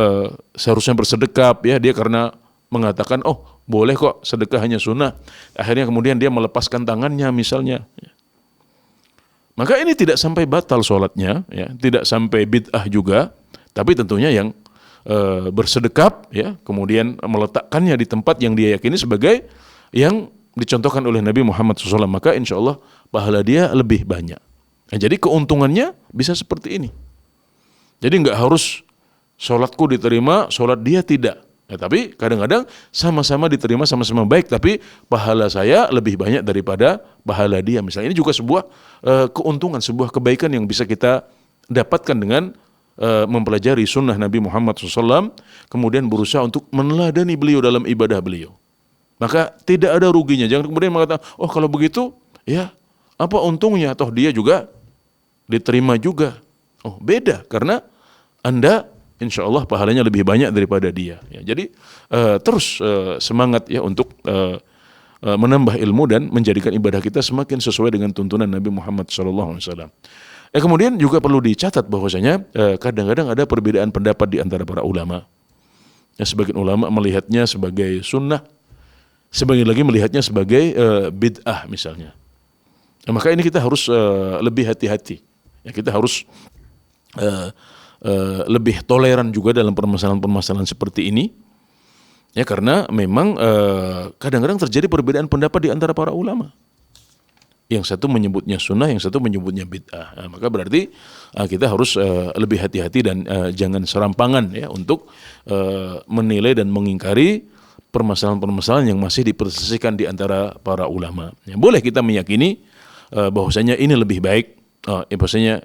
seharusnya bersedekap, ya, dia karena mengatakan, oh, boleh kok sedekah hanya sunnah, akhirnya kemudian dia melepaskan tangannya misalnya, ya. Maka ini tidak sampai batal sholatnya, ya, tidak sampai bid'ah juga, tapi tentunya yang bersedekap, ya, kemudian meletakkannya di tempat yang dia yakini sebagai yang dicontohkan oleh Nabi Muhammad SAW, maka insya Allah pahala dia lebih banyak. Nah, jadi keuntungannya bisa seperti ini. Jadi nggak harus sholatku diterima, sholat dia tidak. Nah, tapi kadang-kadang sama-sama diterima, sama-sama baik, tapi pahala saya lebih banyak daripada pahala dia. Misalnya ini juga sebuah keuntungan, sebuah kebaikan yang bisa kita dapatkan dengan mempelajari sunnah Nabi Muhammad SAW, kemudian berusaha untuk meneladani beliau dalam ibadah beliau. Maka tidak ada ruginya. Jangan kemudian mengatakan, oh kalau begitu, ya apa untungnya? Toh dia juga diterima juga. Oh beda, karena Anda insya Allah pahalanya lebih banyak daripada dia. Ya, jadi terus semangat ya untuk menambah ilmu dan menjadikan ibadah kita semakin sesuai dengan tuntunan Nabi Muhammad SAW. Kemudian juga perlu dicatat bahwasanya kadang-kadang ada perbedaan pendapat di antara para ulama. Ya, sebagian ulama melihatnya sebagai sunnah, sebagian lagi melihatnya sebagai bid'ah misalnya. Nah, maka ini kita harus lebih hati-hati. Ya, kita harus lebih toleran juga dalam permasalahan-permasalahan seperti ini. Ya, karena memang kadang-kadang terjadi perbedaan pendapat di antara para ulama. Yang satu menyebutnya sunnah, yang satu menyebutnya bid'ah. Nah, maka berarti kita harus lebih hati-hati dan jangan serampangan ya untuk menilai dan mengingkari permasalahan-permasalahan yang masih dipersisikan di antara para ulama. Ya, boleh kita meyakini bahwasanya ini lebih baik. Bahwasanya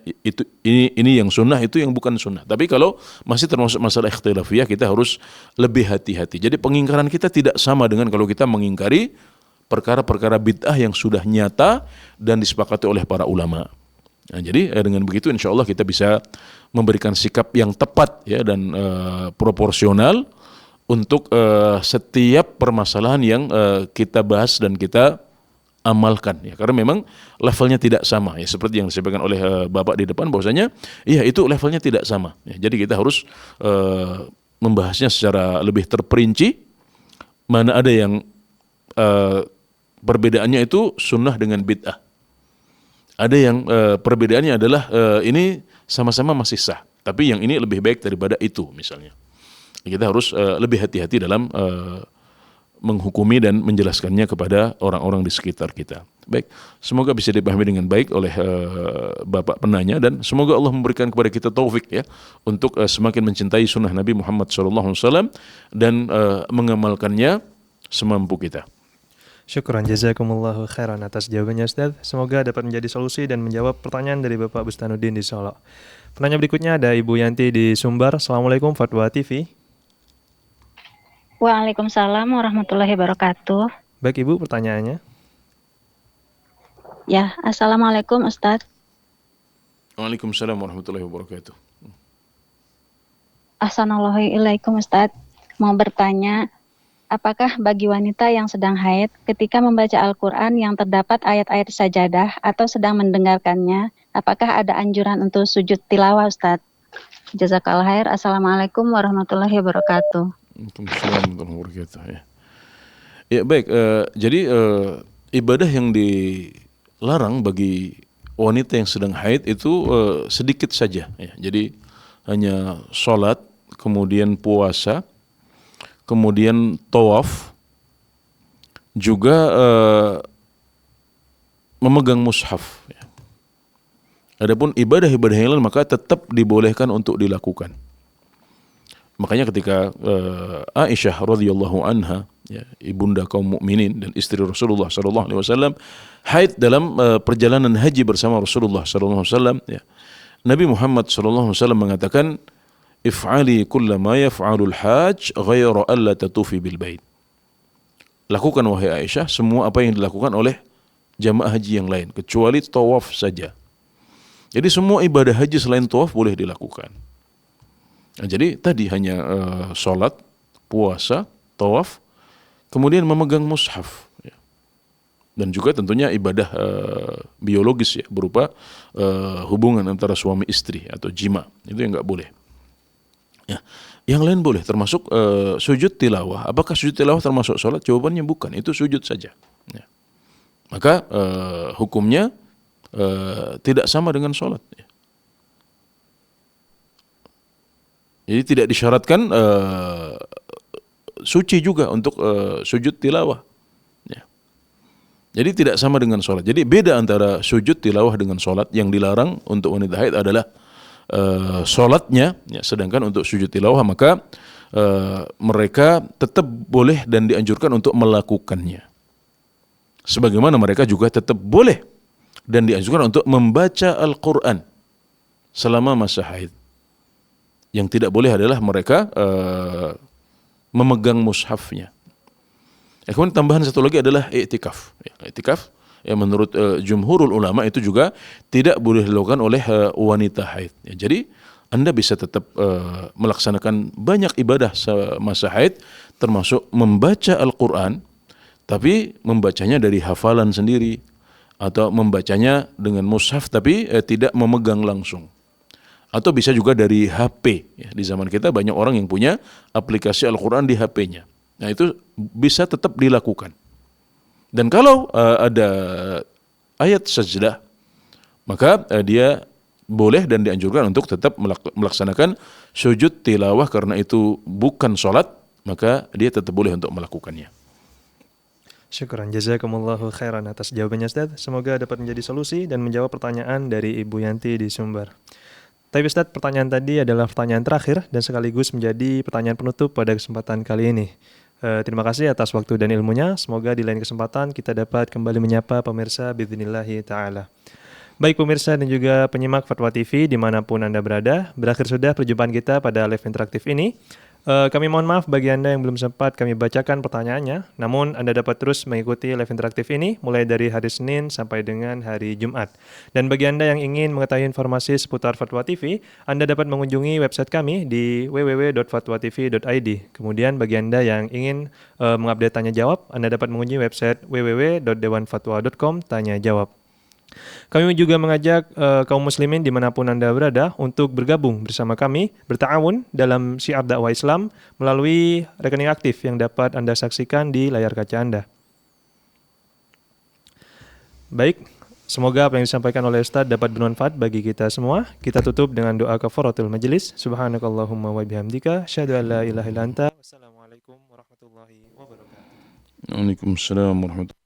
ini yang sunnah, itu yang bukan sunnah. Tapi kalau masih termasuk masalah ikhtilafiyah, kita harus lebih hati-hati. Jadi pengingkaran kita tidak sama dengan kalau kita mengingkari perkara-perkara bid'ah yang sudah nyata dan disepakati oleh para ulama. Nah, jadi dengan begitu insya Allah kita bisa memberikan sikap yang tepat ya dan proporsional untuk setiap permasalahan yang kita bahas dan kita amalkan ya, karena memang levelnya tidak sama ya, seperti yang disampaikan oleh Bapak di depan bahwasanya iya itu levelnya tidak sama ya. Jadi kita harus membahasnya secara lebih terperinci, mana ada yang perbedaannya itu sunnah dengan bid'ah, ada yang perbedaannya adalah ini sama-sama masih sah tapi yang ini lebih baik daripada itu misalnya. Kita harus lebih hati-hati dalam menghukumi dan menjelaskannya kepada orang-orang di sekitar kita. Baik, semoga bisa dipahami dengan baik oleh Bapak penanya dan semoga Allah memberikan kepada kita taufik ya untuk semakin mencintai sunnah Nabi Muhammad SAW dan mengamalkannya semampu kita. Syukran jazakumullahu khairan atas jawabannya Ustaz. Semoga dapat menjadi solusi dan menjawab pertanyaan dari Bapak Bustanuddin di Solo. Penanya berikutnya ada Ibu Yanti di Sumbar. Assalamualaikum Fatwa TV. Waalaikumsalam warahmatullahi wabarakatuh. Baik Ibu, pertanyaannya. Ya, Assalamualaikum Ustadz. Waalaikumsalam warahmatullahi wabarakatuh. Assalamualaikum Ustadz. Mau bertanya, apakah bagi wanita yang sedang haid ketika membaca Al-Quran yang terdapat ayat-ayat sajadah atau sedang mendengarkannya, apakah ada anjuran untuk sujud tilawah Ustadz? Jazakallah khair. Assalamualaikum warahmatullahi wabarakatuh. Waalaikumsalam warahmatullahi wabarakatuh. Ya baik, jadi ibadah yang dilarang bagi wanita yang sedang haid itu sedikit saja. Ya. Jadi hanya sholat, kemudian puasa, kemudian tawaf, juga memegang mushaf. Ya. Adapun ibadah-ibadah yang lain maka tetap dibolehkan untuk dilakukan. Makanya ketika Aisyah radhiyallahu anha, ya, ibunda kaum mukminin dan istri Rasulullah sallallahu alaihi wasallam haid dalam perjalanan haji bersama Rasulullah sallallahu alaihi wasallam, ya. Nabi Muhammad sallallahu alaihi wasallam mengatakan, "If'ali kullama yaf'alul hajj ghaira alla tatufi bil bait." Lakukan wahai Aisyah semua apa yang dilakukan oleh jamaah haji yang lain kecuali tawaf saja. Jadi semua ibadah haji selain tawaf boleh dilakukan. Nah, jadi tadi hanya sholat, puasa, tawaf, kemudian memegang mushaf, ya. Dan juga tentunya ibadah biologis ya berupa hubungan antara suami istri atau jima, itu yang nggak boleh. Ya, yang lain boleh, termasuk sujud tilawah. Apakah sujud tilawah termasuk sholat? Jawabannya bukan, itu sujud saja. Ya. Maka hukumnya tidak sama dengan sholat. Ya. Jadi tidak disyaratkan suci juga untuk sujud tilawah. Ya. Jadi tidak sama dengan sholat. Jadi beda antara sujud tilawah dengan sholat. Yang dilarang untuk wanita haid adalah sholatnya. Ya, sedangkan untuk sujud tilawah maka mereka tetap boleh dan dianjurkan untuk melakukannya. Sebagaimana mereka juga tetap boleh dan dianjurkan untuk membaca Al-Quran selama masa haid. Yang tidak boleh adalah mereka memegang mushafnya. Kemudian tambahan satu lagi adalah i'tikaf. I'tikaf menurut jumhurul ulama itu juga tidak boleh dilakukan oleh wanita haid. Jadi Anda bisa tetap melaksanakan banyak ibadah semasa haid, termasuk membaca Al-Quran, tapi membacanya dari hafalan sendiri, atau membacanya dengan mushaf tapi tidak memegang langsung. Atau bisa juga dari HP. Di zaman kita banyak orang yang punya aplikasi Al-Quran di HP-nya. Nah itu bisa tetap dilakukan. Dan kalau ada ayat sajdah, maka dia boleh dan dianjurkan untuk tetap melaksanakan sujud tilawah, karena itu bukan sholat, maka dia tetap boleh untuk melakukannya. Syukran, jazakumullahu khairan atas jawabannya Ustaz. Semoga dapat menjadi solusi dan menjawab pertanyaan dari Ibu Yanti di Sumber. Tapi Ustaz, pertanyaan tadi adalah pertanyaan terakhir dan sekaligus menjadi pertanyaan penutup pada kesempatan kali ini. Terima kasih atas waktu dan ilmunya. Semoga di lain kesempatan kita dapat kembali menyapa pemirsa bidznillahi ta'ala. Baik pemirsa dan juga penyimak Fatwa TV dimanapun Anda berada, berakhir sudah perjumpaan kita pada live interaktif ini. Kami mohon maaf bagi Anda yang belum sempat kami bacakan pertanyaannya, namun Anda dapat terus mengikuti live interaktif ini mulai dari hari Senin sampai dengan hari Jumat. Dan bagi Anda yang ingin mengetahui informasi seputar Fatwa TV, Anda dapat mengunjungi website kami di www.fatwatv.id. Kemudian bagi Anda yang ingin mengupdate tanya jawab, Anda dapat mengunjungi website www.dewanfatwa.com tanya jawab. Kami juga mengajak kaum muslimin dimanapun Anda berada untuk bergabung bersama kami, berta'awun dalam syiar dakwah Islam melalui rekening aktif yang dapat Anda saksikan di layar kaca Anda. Baik, semoga apa yang disampaikan oleh Ustaz dapat bermanfaat bagi kita semua. Kita tutup dengan doa kafaratul majelis. Subhanakallahumma wa bihamdika, asyhadu an la ilaha illa anta, wassalamualaikum warahmatullahi wabarakatuh. Waalaikumsalam warahmatullahi wabarakatuh.